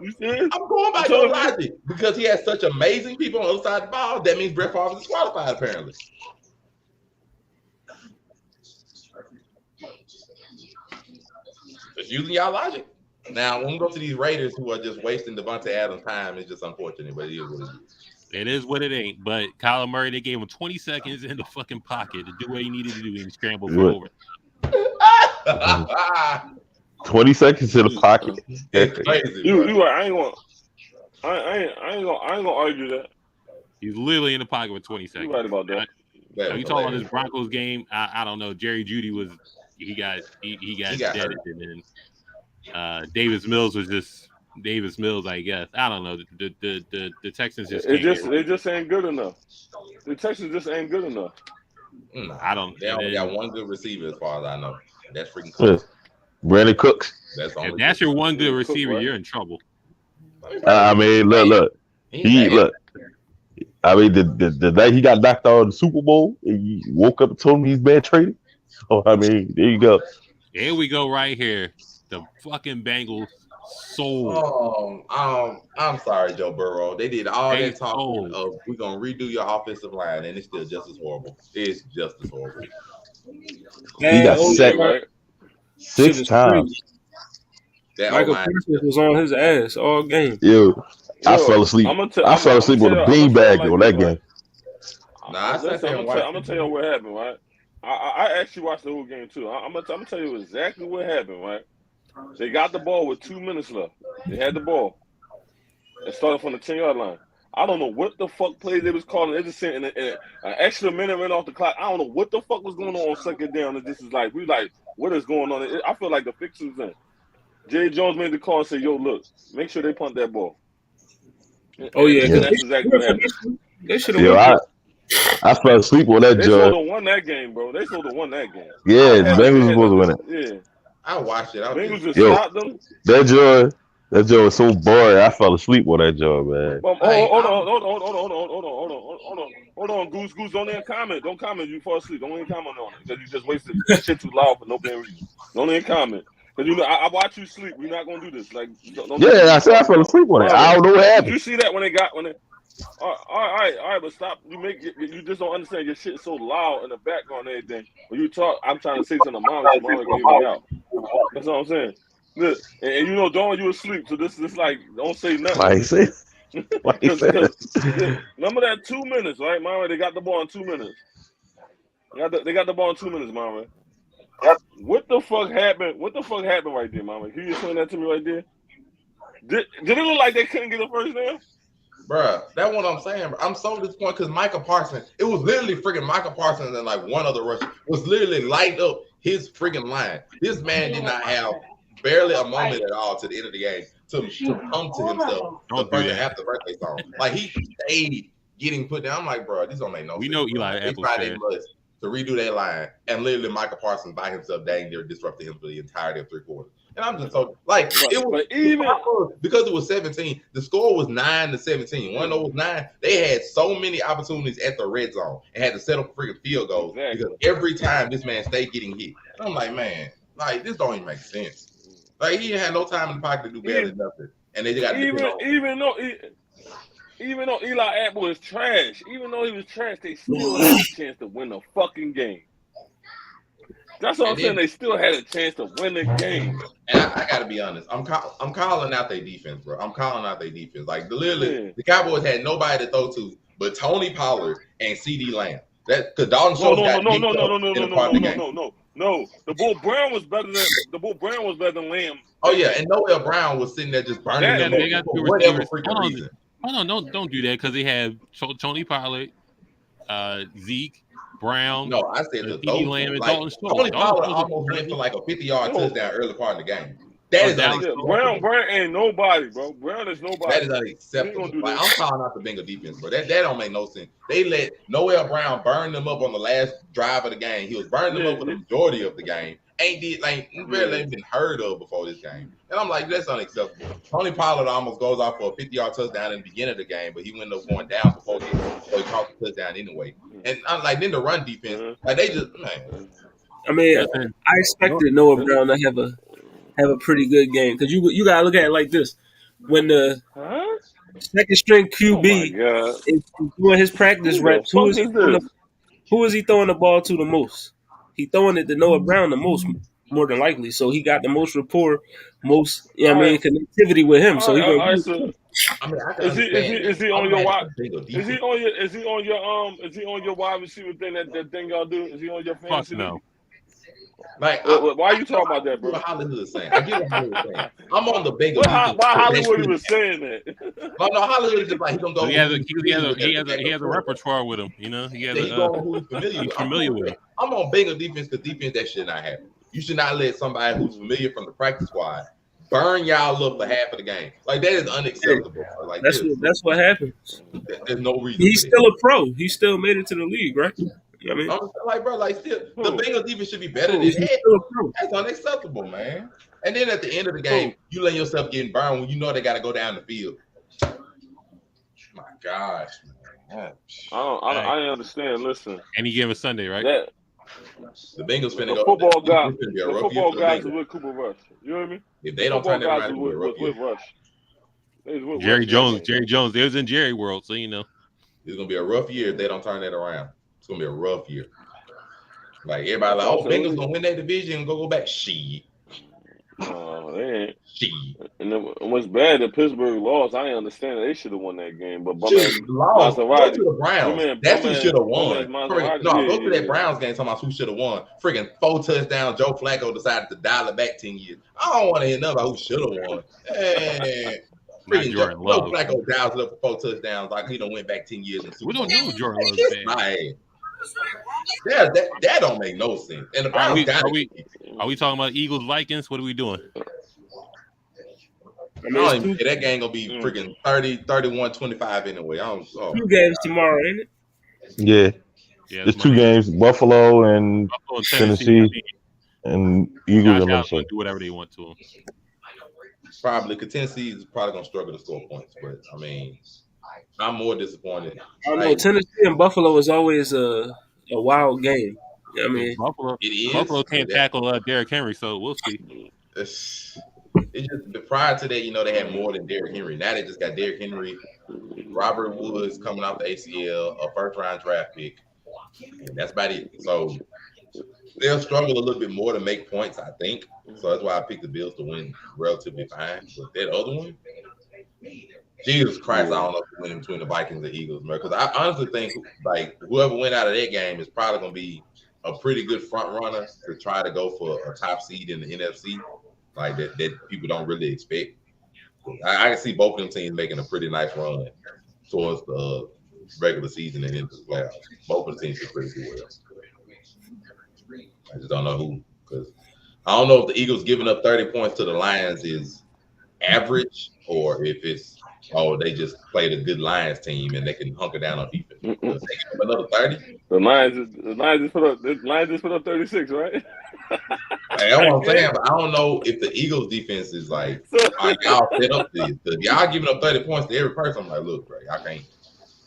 S3: You serious?
S5: I'm going by your logic because he has such amazing people on the other side of the ball. That means Brett Favre is disqualified, apparently. Just using y'all logic. Now, when we go to these Raiders who are just wasting Devontae Adams' time, it's just unfortunate, but it is what it is.
S1: It is what it ain't. But Kyler Murray, they gave him 20 seconds in the fucking pocket to do what he needed to do and scramble for over.
S4: 20 seconds in the pocket.
S5: It's crazy.
S3: You right. I ain't gonna argue that.
S1: He's literally in the pocket with 20 seconds.
S3: You right about that.
S1: You talking about this Broncos game? I don't know. Jerry Jeudy was he got deaded, and then Davis Mills was just Davis Mills, I guess. I don't know. The Texans just
S3: it just ain't good enough. The Texans just ain't good enough.
S1: I don't.
S5: They only got one good receiver as far as I know. That's freaking Cooks.
S4: Brandon Cooks.
S1: If that's your one good receiver, you're in trouble.
S4: I mean, look. I mean, the night he got knocked out in the Super Bowl, he woke up and told me he's bad traded. So I mean, there you go.
S1: Here we go, right here. The fucking Bengals sold.
S5: I'm sorry, Joe Burrow. They did all that talking of we're gonna redo your offensive line, and it's still just as horrible. It's just as horrible.
S4: He got sacked six times.
S2: Michael Parsons was on his ass all game.
S4: I fell asleep. I fell asleep with a beanbag on that game.
S3: I'm gonna tell you what happened, right? I actually watched the whole game too. I'm gonna tell you exactly what happened, right? They got the ball with 2 minutes left. They had the ball. It started from the 10-yard line. I don't know what the fuck plays they was calling. They just saying an extra minute ran off the clock. I don't know what the fuck was going on second down. And this is like, what is going on? I feel like the fix was in. Jerry Jones made the call and said, yo, look, make sure they punt that ball.
S2: Oh, yeah.
S3: That's exactly what happened.
S2: They should have
S4: I fell asleep on that
S3: They
S4: job.
S3: should have won that game, bro. They should have won that game.
S4: Yeah, the Bengals were supposed to win it.
S3: Yeah.
S5: I watched it.
S3: Bengals just stopped them.
S4: That job was so boring. I fell asleep on that job, man.
S3: Hold on, Goose. Don't even comment. Don't comment. You fall asleep. Don't even comment on it because you just wasted shit too loud for no damn reason. Don't even comment. Because I watch you sleep. We're not gonna do this. Like,
S4: I said I fell asleep on it. I don't know what happened.
S3: Did you see that when they? All right, but stop. You just don't understand. Your shit is so loud in the background and everything. When you talk, I'm trying to say something to mom can hear me out. That's what I'm saying. Look, and Dawn, you asleep, so this like don't say nothing.
S4: Why he said?
S3: Remember that 2 minutes, right, Mama? They got the ball in 2 minutes. They got the ball in 2 minutes, Mama. What the fuck happened? What the fuck happened right there, Mama? Can you explain that to me right there? Did it look like they couldn't get a first down?
S5: Bruh, that's what I'm saying. I'm so disappointed because Michael Parsons, it was literally freaking Michael Parsons and like one other rusher was literally light up his freaking line. This man did not have barely a moment at all to the end of the game to come to himself after the birthday song. Like he stayed getting put down. I'm like, bro, this don't make no sense.
S1: We know Eli Apple
S5: to redo that line, and literally Michael Parsons by himself, dang near disrupted him for the entirety of 3 quarters. And I'm just so like it was even because it was 17. The score was 9-17. When it was 9, they had so many opportunities at the red zone and had to set up freaking field goals because every time this man stayed getting hit. And I'm like, man, like this don't even make sense. Like he had no time in the pocket to do barely nothing, and they just got even though Eli Apple is trash, even though he was trash, they still had a chance to win the fucking game. That's what I'm saying. They still had a chance to win the game. And I got to be honest. I'm calling out their defense, bro. I'm calling out their defense. Like literally, the Cowboys had nobody to throw to but Tony Pollard and CD Lamb. That because Dalton Schultz got in the part of the game.
S3: No. The Bull Brown was better than Lamb.
S5: Oh yeah, and Noel Brown was sitting there just burning them
S1: they got
S5: for whatever freaking reason.
S1: Hold on, don't do that because they had Tony Pollard, Zeke, Brown.
S5: No, I said the
S1: Lamb and Dalton Schultz.
S5: Tony Pollard almost went for like a 50-yard touchdown early part of the game. That is
S1: Dallas.
S5: unacceptable.
S3: Brown ain't nobody, bro. Brown is nobody.
S5: That is unacceptable. Like, I'm calling out the Bengal defense, bro. That don't make no sense. They let Noel Brown burn them up on the last drive of the game. He was burning them up for the majority of the game. Barely been heard of before this game. And I'm like, that's unacceptable. Tony Pollard almost goes off for a 50-yard touchdown in the beginning of the game, but he ended up going down before he caught the touchdown anyway. And I'm like, then the run defense, like they just man.
S2: I mean, I expected Noah Brown to have a pretty good game because you gotta look at it like this: when the second string QB is doing his practice reps, who is he throwing the ball to the most? He throwing it to Noah Brown the most, more than likely. So he got the most rapport, connectivity with him. So
S3: is he on your wide? Is he on your wide receiver thing that thing y'all do? Is he on your fantasy?
S1: No.
S5: Like,
S3: why are you talking about that, bro?
S5: What Hollywood is saying. I get what Hollywood is saying. I'm on the Bengals.
S3: Why Hollywood was saying that?
S5: No, Hollywood is just like he gonna go.
S1: He has a repertoire with him. You know, he's familiar with him.
S5: I'm on Bengal defense because defense that should not happen. You should not let somebody who's familiar from the practice squad burn y'all up for half of the game. Like that is unacceptable. Like
S2: that's what happens.
S5: There's no reason.
S2: He's still a pro. He still made it to the league, right? You know what I mean?
S5: I'm like, bro, like still the Bengals defense should be better than that. That's unacceptable, man. And then at the end of the game, you let yourself get burned when you know they got to go down the field. My gosh, man.
S3: I understand. Listen,
S1: any given Sunday, right?
S5: The Bengals finna
S3: go. Football guys, the football guys are with Cooper Rush. You know what I mean?
S5: If they don't turn that around,
S3: with Rush.
S1: Jerry Jones. It was in Jerry world, so you know.
S5: It's gonna be a rough year if they don't turn that around. It's gonna be a rough year. Like everybody, like, Bengals gonna win that division and go back. Shit.
S3: They ain't. And then what's bad that Pittsburgh lost. I understand that they should have won that game, but
S5: lost. Go to the Browns. That's who should have won. Go to that Browns game. Talking about who should have won. Freaking 4 touchdowns. Joe Flacco decided to dial it back 10 years. I don't want to hear nothing about who should have won. Freaking Joe Flacco dials it up for 4 touchdowns like he done went back 10 years.
S1: We don't know Jordan Love.
S5: Yeah, that don't make no sense. And the Browns
S1: are we talking about Eagles Vikings? What are we doing?
S5: That game gonna be freaking 31-25 anyway.
S2: 2 games tomorrow, ain't it?
S4: Yeah. There's 2 games: Buffalo and Tennessee, and Eagles.
S1: Do whatever they want to them.
S5: Probably, because Tennessee is probably gonna struggle to score points. But I mean, I'm more disappointed.
S2: I don't know. Tennessee and Buffalo is always a wild game. You know what I mean,
S1: Buffalo can't tackle Derrick Henry, so we'll see.
S5: It's just prior to that, they had more than Derrick Henry. Now they just got Derrick Henry, Robert Woods coming off the ACL, a first-round draft pick, and that's about it. So they'll struggle a little bit more to make points, I think. So that's why I picked the Bills to win relatively fine. But that other one, Jesus Christ, I don't know if it's winning between the Vikings and Eagles, man. Because I honestly think like whoever went out of that game is probably going to be a pretty good front runner to try to go for a top seed in the NFC. Like that people don't really expect. I can see both of them teams making a pretty nice run towards the regular season and into the playoffs. Both of the teams are pretty good. I just don't know who, because I don't know if the Eagles giving up 30 points to the Lions is average or if it's they just played a good Lions team and they can hunker down on defense. They give up another 30.
S3: The Lions just put up 36, right?
S5: Hey, that's what I'm saying, but I don't know if the Eagles defense is like y'all set up y'all giving up 30 points to every person. I'm like, look, bro, I can't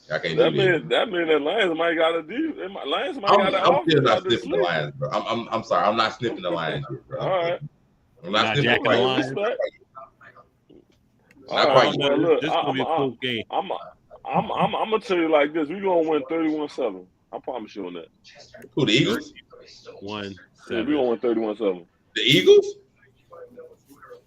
S5: do that.
S3: That means that Lions might got to do. Lions might got to.
S5: I'm still not sniffing the Lions, bro. I'm sorry, I'm not sniffing the Lions yet, bro.
S3: All right,
S5: I'm not sniffing the Lions.
S1: Look, this gonna be a close game.
S3: I'm gonna tell you like this: we're gonna win 31-7. I promise you on that.
S5: Who, the Eagles?
S1: 1-7.
S3: Yeah, we're gonna win 31-7.
S5: The Eagles?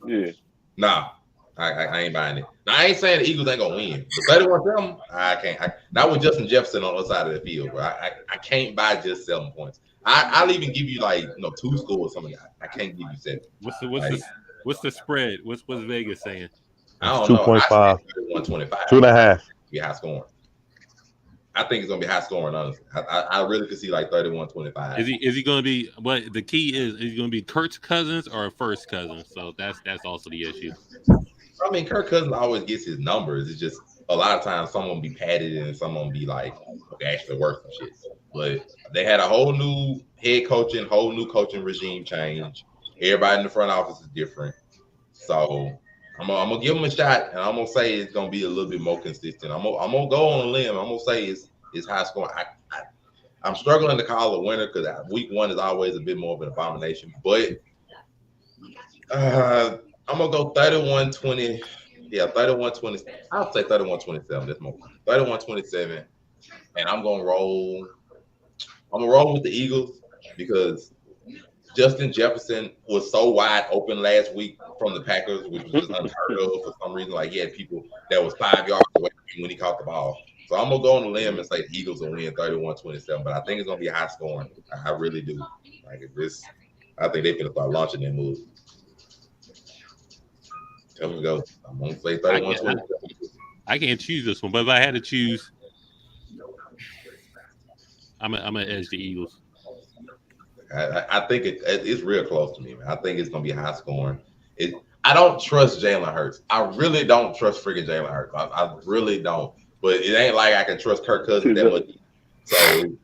S3: Yeah.
S5: Nah, I ain't buying it. Now, I ain't saying the Eagles ain't gonna win. But 31-7, I can't. Not with Justin Jefferson on the other side of the field, bro. I can't buy just 7 points. I'll even give you 2 scores or something. I can't give you 7.
S1: What's the spread? What's Vegas saying?
S4: I don't know. 2.5.
S5: 125.
S4: 2.5.
S5: Be high scoring. I think it's gonna be high scoring. Honestly, I really could see like 31-25.
S1: Is he going to be? But the key is he going to be Kurt's cousins or first cousin? So that's also the issue.
S5: I mean, Kirk Cousins always gets his numbers. It's just a lot of times someone be padded and someone be like, okay, actually worth some shit. But they had a whole new head coaching, whole new coaching regime change. Everybody in the front office is different. So I'm gonna give them a shot, and I'm gonna say it's gonna be a little bit more consistent. I'm gonna go on a limb. I'm gonna say it's high scoring. I'm struggling to call a winner because week one is always a bit more of an abomination. But I'm gonna go 31-20. Yeah, 31-20. I'll say 31-27. That's more 31-27. And I'm gonna roll with the Eagles because Justin Jefferson was so wide open last week from the Packers, which was just unheard of for some reason. Like he had people that was 5 yards away from him when he caught the ball. So I'm gonna go on the limb and say the Eagles will win 31-27. But I think it's gonna be high scoring. I really do. Like this, I think they're gonna start launching that move. Tell me go. I'm gonna say 31-27.
S1: I can't choose this one, but if I had to choose, I'm gonna edge the Eagles.
S5: I think it's real close to me, man. I think it's gonna be high scoring. I don't trust Jalen Hurts. I really don't trust freaking Jalen Hurts. I really don't. But it ain't like I can trust Kirk Cousins that much. So,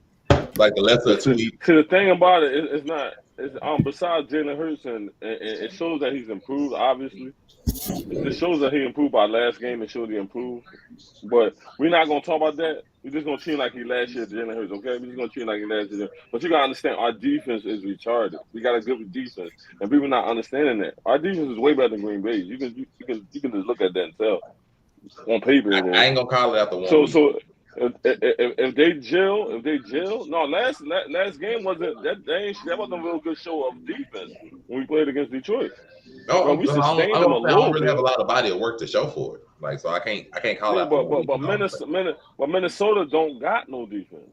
S5: like the lesser tweet.
S3: The thing about it, it's not. It's besides Jalen Hurts, and it shows that he's improved. Obviously, it shows that he improved by last game. It showed he improved. But we're not gonna talk about that. We're just gonna treat him like he last year, Jalen Hurts. Okay, we're just gonna treat him like he last year. But you gotta understand, our defense is retarded. We got a good defense, and people not understanding that. Our defense is way better than Green Bay. You can just look at that and tell on paper.
S5: I ain't gonna call it after one.
S3: So if they gel, no, last game wasn't that wasn't a real good show of defense when we played against Detroit.
S5: No,
S3: we sustained them a little.
S5: I don't really have a lot of body of work to show for it. Like, so I can't call it.
S3: But Minnesota don't got no defense.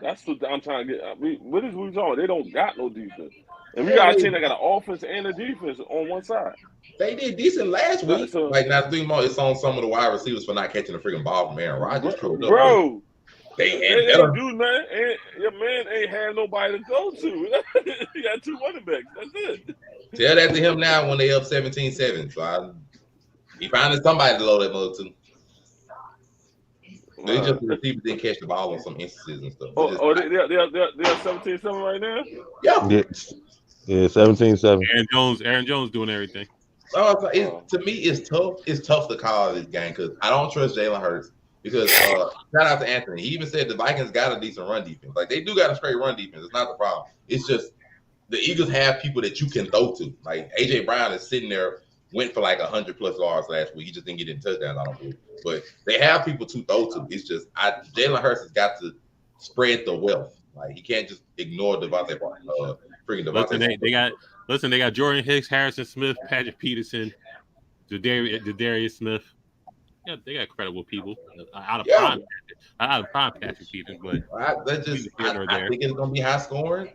S3: That's what I'm trying to get. What is we talking about? They don't got no defense, and we got a team that got an offense and a defense on one side.
S5: They did decent last week. So, like, not three more. It's on some of the wide receivers for not catching the freaking ball from Aaron Rodgers.
S3: Bro, they do, man. Your man ain't had nobody to go to. He got 2 running backs. That's it.
S5: Tell that to him now when they up 17-7. So he finding somebody to load that mother to. They just the receivers didn't catch the ball on some instances and stuff.
S3: They're 17-7 right now?
S5: Yeah.
S4: Yeah, 17-7.
S1: Aaron Jones doing everything.
S5: To me, it's tough. It's tough to call this game because I don't trust Jalen Hurts. Because shout out to Anthony. He even said the Vikings got a decent run defense. Like, they do got a straight run defense. It's not the problem. It's just the Eagles have people that you can throw to. Like, A.J. Brown is sitting there, went for like 100+ yards last week. He just didn't get any touchdowns, I don't believe. But they have people to throw to. It's just Jalen Hurts has got to spread the wealth. Like, he can't just ignore Devontae freaking Devontae.
S1: They got Jordan Hicks, Harrison Smith, Patrick Peterson, Darius Smith. Yeah, they got credible people out of prime Patrick Peterson. But
S5: I think it's gonna be high scoring.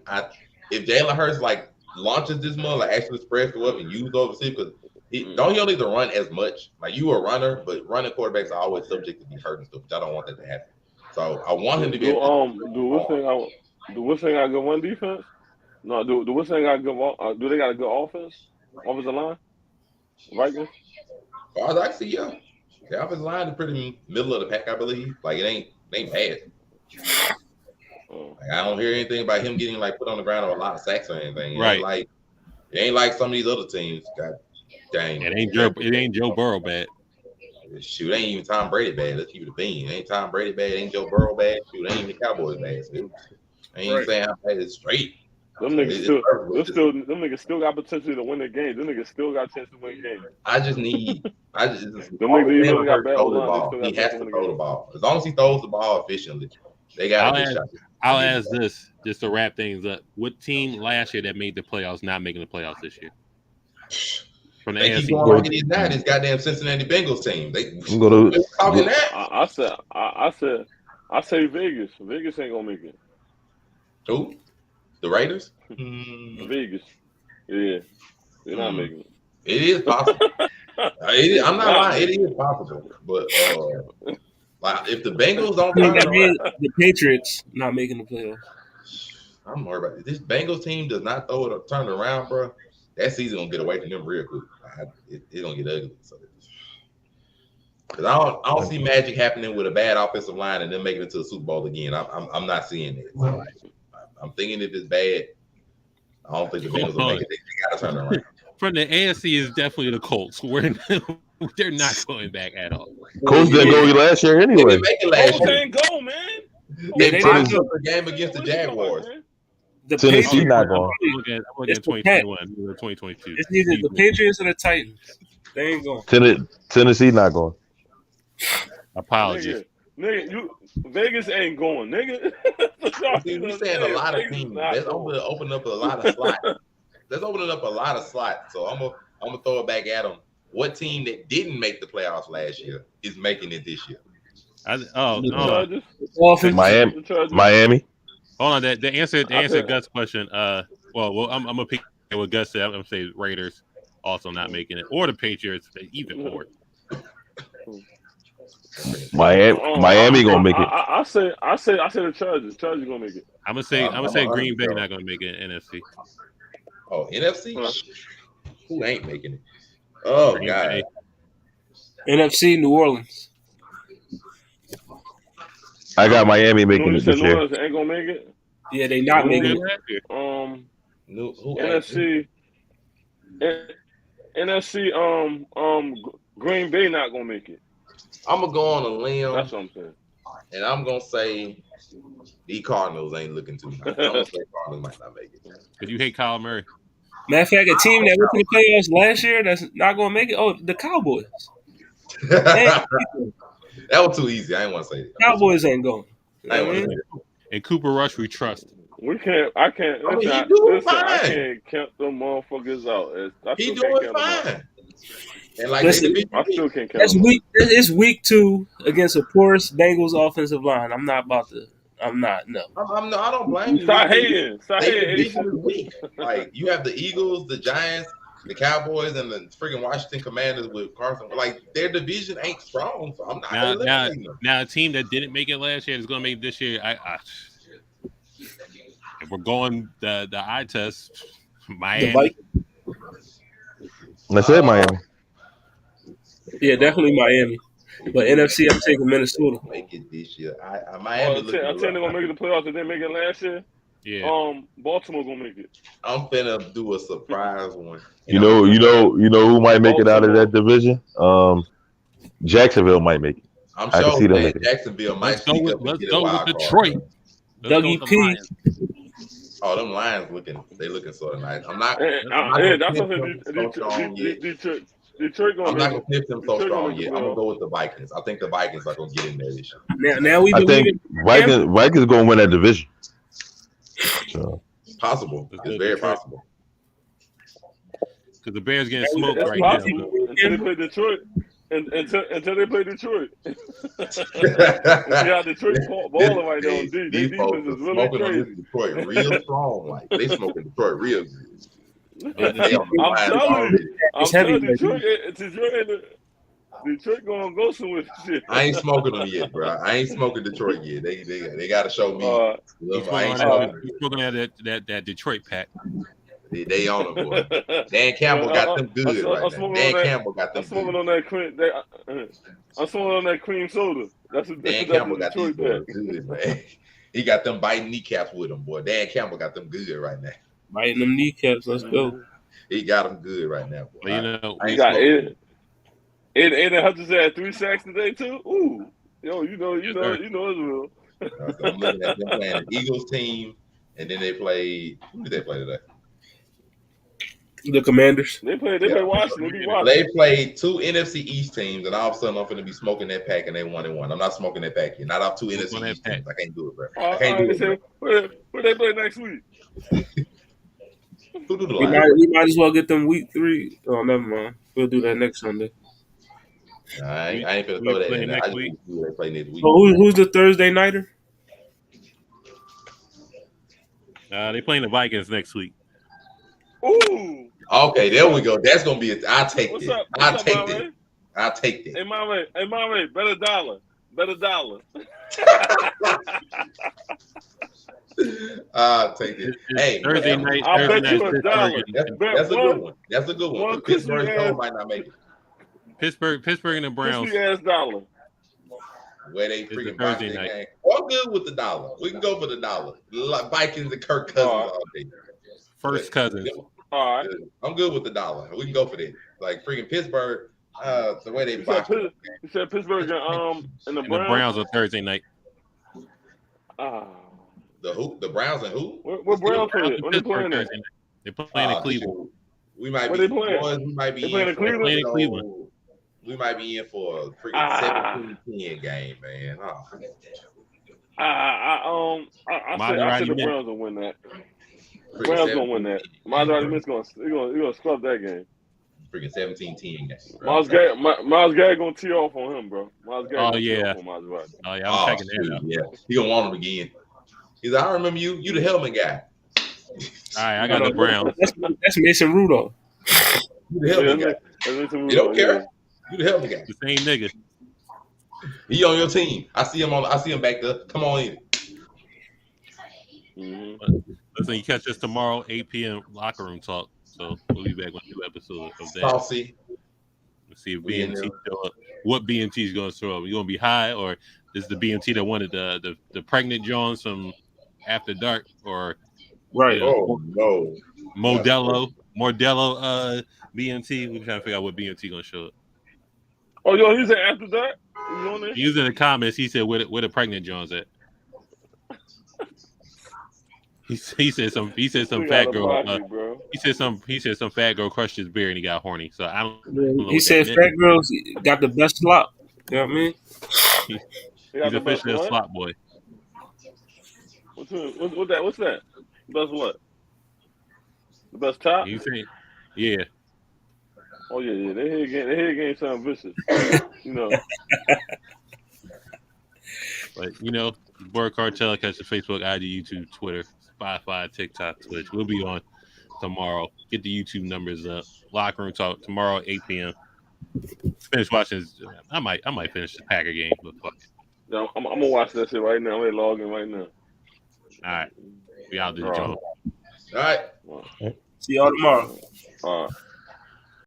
S5: If Jalen Hurts like launches this month, like actually spreads the wealth and use those receivers, because he don't need to run as much. Like, you a runner, but running quarterbacks are always subject to be hurt and stuff. Which I don't want that to happen. So I want him to be.
S3: Do Wisconsin got a good run defense? No, do Wisconsin got a good? Do they got a good offense? Offensive line? Vikings?
S5: As far as I can see, yeah. The offensive line is pretty middle of the pack, I believe. Like, it ain't bad. Like, I don't hear anything about him getting like put on the ground or a lot of sacks or anything. It ain't like some of these other teams. God dang.
S1: It ain't Joe Burrow bad.
S5: Shoot, ain't even Tom Brady bad. Let's keep it a bean. Ain't Tom Brady bad. Ain't Joe Burrow bad. Shoot, ain't even the Cowboys bad. So I ain't saying how bad it's straight.
S3: Them niggas still got potential to win the game. Them niggas still got a chance to win games.
S5: Them
S3: niggas got bad
S5: ball. He has to throw the ball. As long as he throws the ball efficiently, they got a good shot.
S1: I'll ask this just to wrap things up. What team last year that made the playoffs not making the playoffs this year? From the AFC.
S5: Keep going like it is now. This goddamn Cincinnati Bengals team.
S3: I say Vegas. Vegas ain't gonna make it.
S5: Who? The Raiders?
S3: Vegas. Yeah. They're not making it.
S5: It is possible. I'm not lying. It is possible. But Like if the Bengals don't
S2: I mean,
S5: turn
S2: that
S5: it
S2: means
S5: around,
S2: the Patriots not making the playoffs.
S5: I'm worried about it. This Bengals team does not throw it or turn it around, bro. That season gonna get away from them real quick. It's gonna get ugly. So, because I don't see magic happening with a bad offensive line and then making it to the Super Bowl again. I'm not seeing it. So, I'm thinking if it's bad, I don't think the Bengals will make it. They gotta turn it around.
S1: From the AFC is definitely the Colts. They're not going back at all.
S4: Colts didn't go last year
S5: They
S4: anyway.
S5: didn't make it last
S3: Colts
S5: year.
S3: ain't go, man.
S2: Yeah,
S5: They
S2: they
S5: tied
S2: didn't
S5: up the game against the Jaguars.
S2: The
S4: Tennessee
S2: Patriots,
S4: not going.
S1: I'm looking at
S2: It's the
S1: 2021, 2022.
S2: it's either the Patriots or the Titans. They ain't going.
S4: Tennessee not going.
S1: Apologies.
S3: Nigga, Vegas ain't going, nigga.
S5: See, we saying a lot of teams. Let's open up a lot of slots. Let's open it up a lot of slots. So I'm gonna throw it back at them. What team that didn't make the playoffs last year is making it this year?
S4: Miami.
S1: Hold on, the answer Gus' question. Well, I'm gonna pick what Gus said. I'm gonna say Raiders also not making it, or the Patriots, even more.
S4: Miami gonna make it.
S3: I say the Chargers. Chargers gonna make it.
S1: I'm gonna say Green Bay not gonna make it in NFC.
S5: Oh, NFC? Who ain't making it? Oh,
S1: Green
S5: God.
S1: Bay.
S2: NFC, New Orleans.
S4: I got Miami making it this
S3: New
S4: year.
S3: Orleans ain't gonna make it.
S2: Yeah, they not making it.
S3: NFC. Green Bay not gonna make it.
S5: I'm gonna go on a limb.
S3: That's what I'm saying.
S5: And I'm gonna say the Cardinals ain't looking too nice. I'm gonna say Cardinals might not make it.
S1: Because you hate Kyle Murray.
S2: Matter of fact, a team that went to the playoffs last year that's not going to make it. Oh, the Cowboys.
S5: That was too easy. I didn't want to say that.
S2: Cowboys ain't going.
S1: And Cooper Rush, we trust.
S3: We can't. I can't.
S5: I mean,
S3: listen,
S5: he doing
S3: I
S5: fine.
S3: can't count them motherfuckers out.
S5: He doing fine. And like
S2: Listen,
S3: I still can't count.
S2: That's week. It's week 2 against a porous Bengals offensive line. I'm not. No.
S5: I don't blame you.
S3: Stop hating.
S5: Division is weak. Like you have the Eagles, the Giants, the Cowboys, and the freaking Washington Commanders with Carson. Like their division ain't strong, so I'm not.
S1: Now a team that didn't make it last year is going to make it this year. If we're going the eye test, Miami.
S4: I said Miami.
S2: Yeah, definitely Miami. But NFC, I'm taking Minnesota.
S5: Make it this year. Miami.
S3: I'm saying they're gonna make it the playoffs. They didn't make it last year.
S1: Yeah.
S3: Baltimore gonna make it.
S5: I'm finna do a surprise one.
S4: You know who might make it out of that division? Jacksonville might make it.
S5: I'm sure that Jacksonville might.
S1: Let's go with Detroit.
S2: Dougie P.
S5: Oh, them Lions looking sort of nice. I'm not.
S3: That's what Detroit gonna.
S5: I'm not gonna pick them so strong yet. I'm gonna go with the Vikings. I think the Vikings are gonna get in there this year.
S2: Now we.
S4: I think Vikings gonna win that division. So.
S5: Possible. It's very possible.
S1: Because the Bears getting smoked right
S3: now. Until they play Detroit. Until they play Detroit. Yeah, Detroit balling right now. Their defense is really crazy.
S5: Detroit real strong. Like they smoking Detroit real good.
S3: I'm telling you, Detroit gonna go somewhere. Shit.
S5: I ain't smoking them yet, bro. I ain't smoking Detroit yet. They got to show me.
S1: He's smoking that Detroit pack.
S5: They on them, boy. Dan Campbell got them good right now. Dan Campbell got them.
S3: I'm smoking on that cream. I'm smoking on that cream soda.
S5: Dan Campbell got these boys good, man. He got them biting kneecaps with him, boy. Dan Campbell got them good right now.
S2: Biting them kneecaps. Let's go.
S5: He got them good right now, boy.
S1: You
S3: got Aiden Hutchins had 3 sacks today too. Ooh, you know it's real.
S5: So I'm looking at them playing the Eagles team, and then they played. Who did they play today?
S2: The Commanders.
S3: They played Washington.
S5: They played 2 NFC East teams, and all of a sudden I'm going to be smoking that pack, and they 1-1. I'm not smoking that pack yet. Not off 2 NFC East teams. I can't do it, bro. I can't do it.
S3: Where they play next week?
S2: We might as well get them week 3. Oh, never mind. We'll do that next Sunday.
S5: I ain't gonna throw that in there. I just want to see who they play next week.
S2: So who's the Thursday nighter?
S1: They playing the Vikings next week.
S3: Ooh.
S5: Okay, there we go. That's gonna be. I'll take that. I'll take that.
S3: Hey, Mama, better dollar. Bet $1.
S5: I'll take it. Hey,
S1: Thursday night.
S3: I'll
S1: Thursday
S3: bet you
S1: night.
S3: $1.
S5: That's a good one. That's a good one.
S3: One
S5: Pittsburgh
S3: crispy
S5: Stone
S3: ass-
S5: might not make it.
S1: Pittsburgh and the Browns.
S3: $50 $1.
S5: Where they
S1: It's a
S5: freaking
S1: Thursday
S5: box their
S1: night.
S5: game. Well, I'm good with the dollar. We can go for the dollar. Like Vikings and Kirk Cousins all day.
S1: First Cousins.
S3: All right.
S5: I'm good with the dollar. We can go for that. Like freaking Pittsburgh, the way they
S3: You
S5: box.
S3: said, you said Pittsburgh and the
S1: And the
S3: Browns.
S1: Browns on Thursday night.
S5: The who? The Browns and who?
S3: What Browns play? When they playing at?
S1: Thursday night. They're playing in Cleveland.
S5: We might
S3: Where
S5: be.
S3: they playing?
S5: Boys, we might be
S3: They playing in Cleveland?
S1: Playing in Cleveland.
S5: We might be in for a freaking 17-10 game, man.
S3: I said the Browns will win that. The Browns gonna win that. Maserati Mitt's gonna scrub that game.
S5: Freaking 17-10 game.
S3: Miles Garrett gonna tee off on him, bro. Miles Garrett.
S1: Oh yeah.
S3: On Maserati.
S1: Oh yeah. I'm checking that out.
S5: Yeah, he gonna want him again. He's like, I remember you. You the helmet guy.
S1: All right, I got the Browns.
S2: That's Mason Rudolph.
S5: You the helmet guy. You don't care. You the helmet guy.
S1: The same nigga.
S5: He on your team. I see him back there. Come on in.
S1: Listen, you catch us tomorrow, 8 p.m. locker room talk. So we'll be back with a new episode of that.
S5: Saucy.
S1: Let's see if BMT show up. What BMT is going to show up? You going to be high, or is the BMT that wanted the pregnant Johns from After Dark, or
S2: Right?
S5: Oh no.
S1: Modelo BMT? We're trying to figure out what BMT going to show up.
S3: Oh, yo, he's at After Dark. He's on there.
S1: He was in the comments. He said, "Where the pregnant Johns at?" He said some fat girl. He said some fat girl crushed his beer and he got horny. So I don't know.
S2: He said fat girls got the best slop. You know what I mean?
S1: He's officially a slop boy.
S3: What's that? Best what? The best top?
S1: You think? Yeah.
S3: Oh yeah. They head game sound vicious. You know.
S1: But Blerd Cartel, catch the Facebook, IG, YouTube, Twitter, Spotify, TikTok, Twitch. We'll be on tomorrow. Get the YouTube numbers up. Locker room talk tomorrow, 8 p.m. Finish watching. I might finish the Packer game, but fuck it.
S3: No, I'm gonna watch that shit right now. I'm gonna log in right now.
S1: All right. We out there, John.
S5: All right.
S2: See y'all tomorrow.
S3: All right.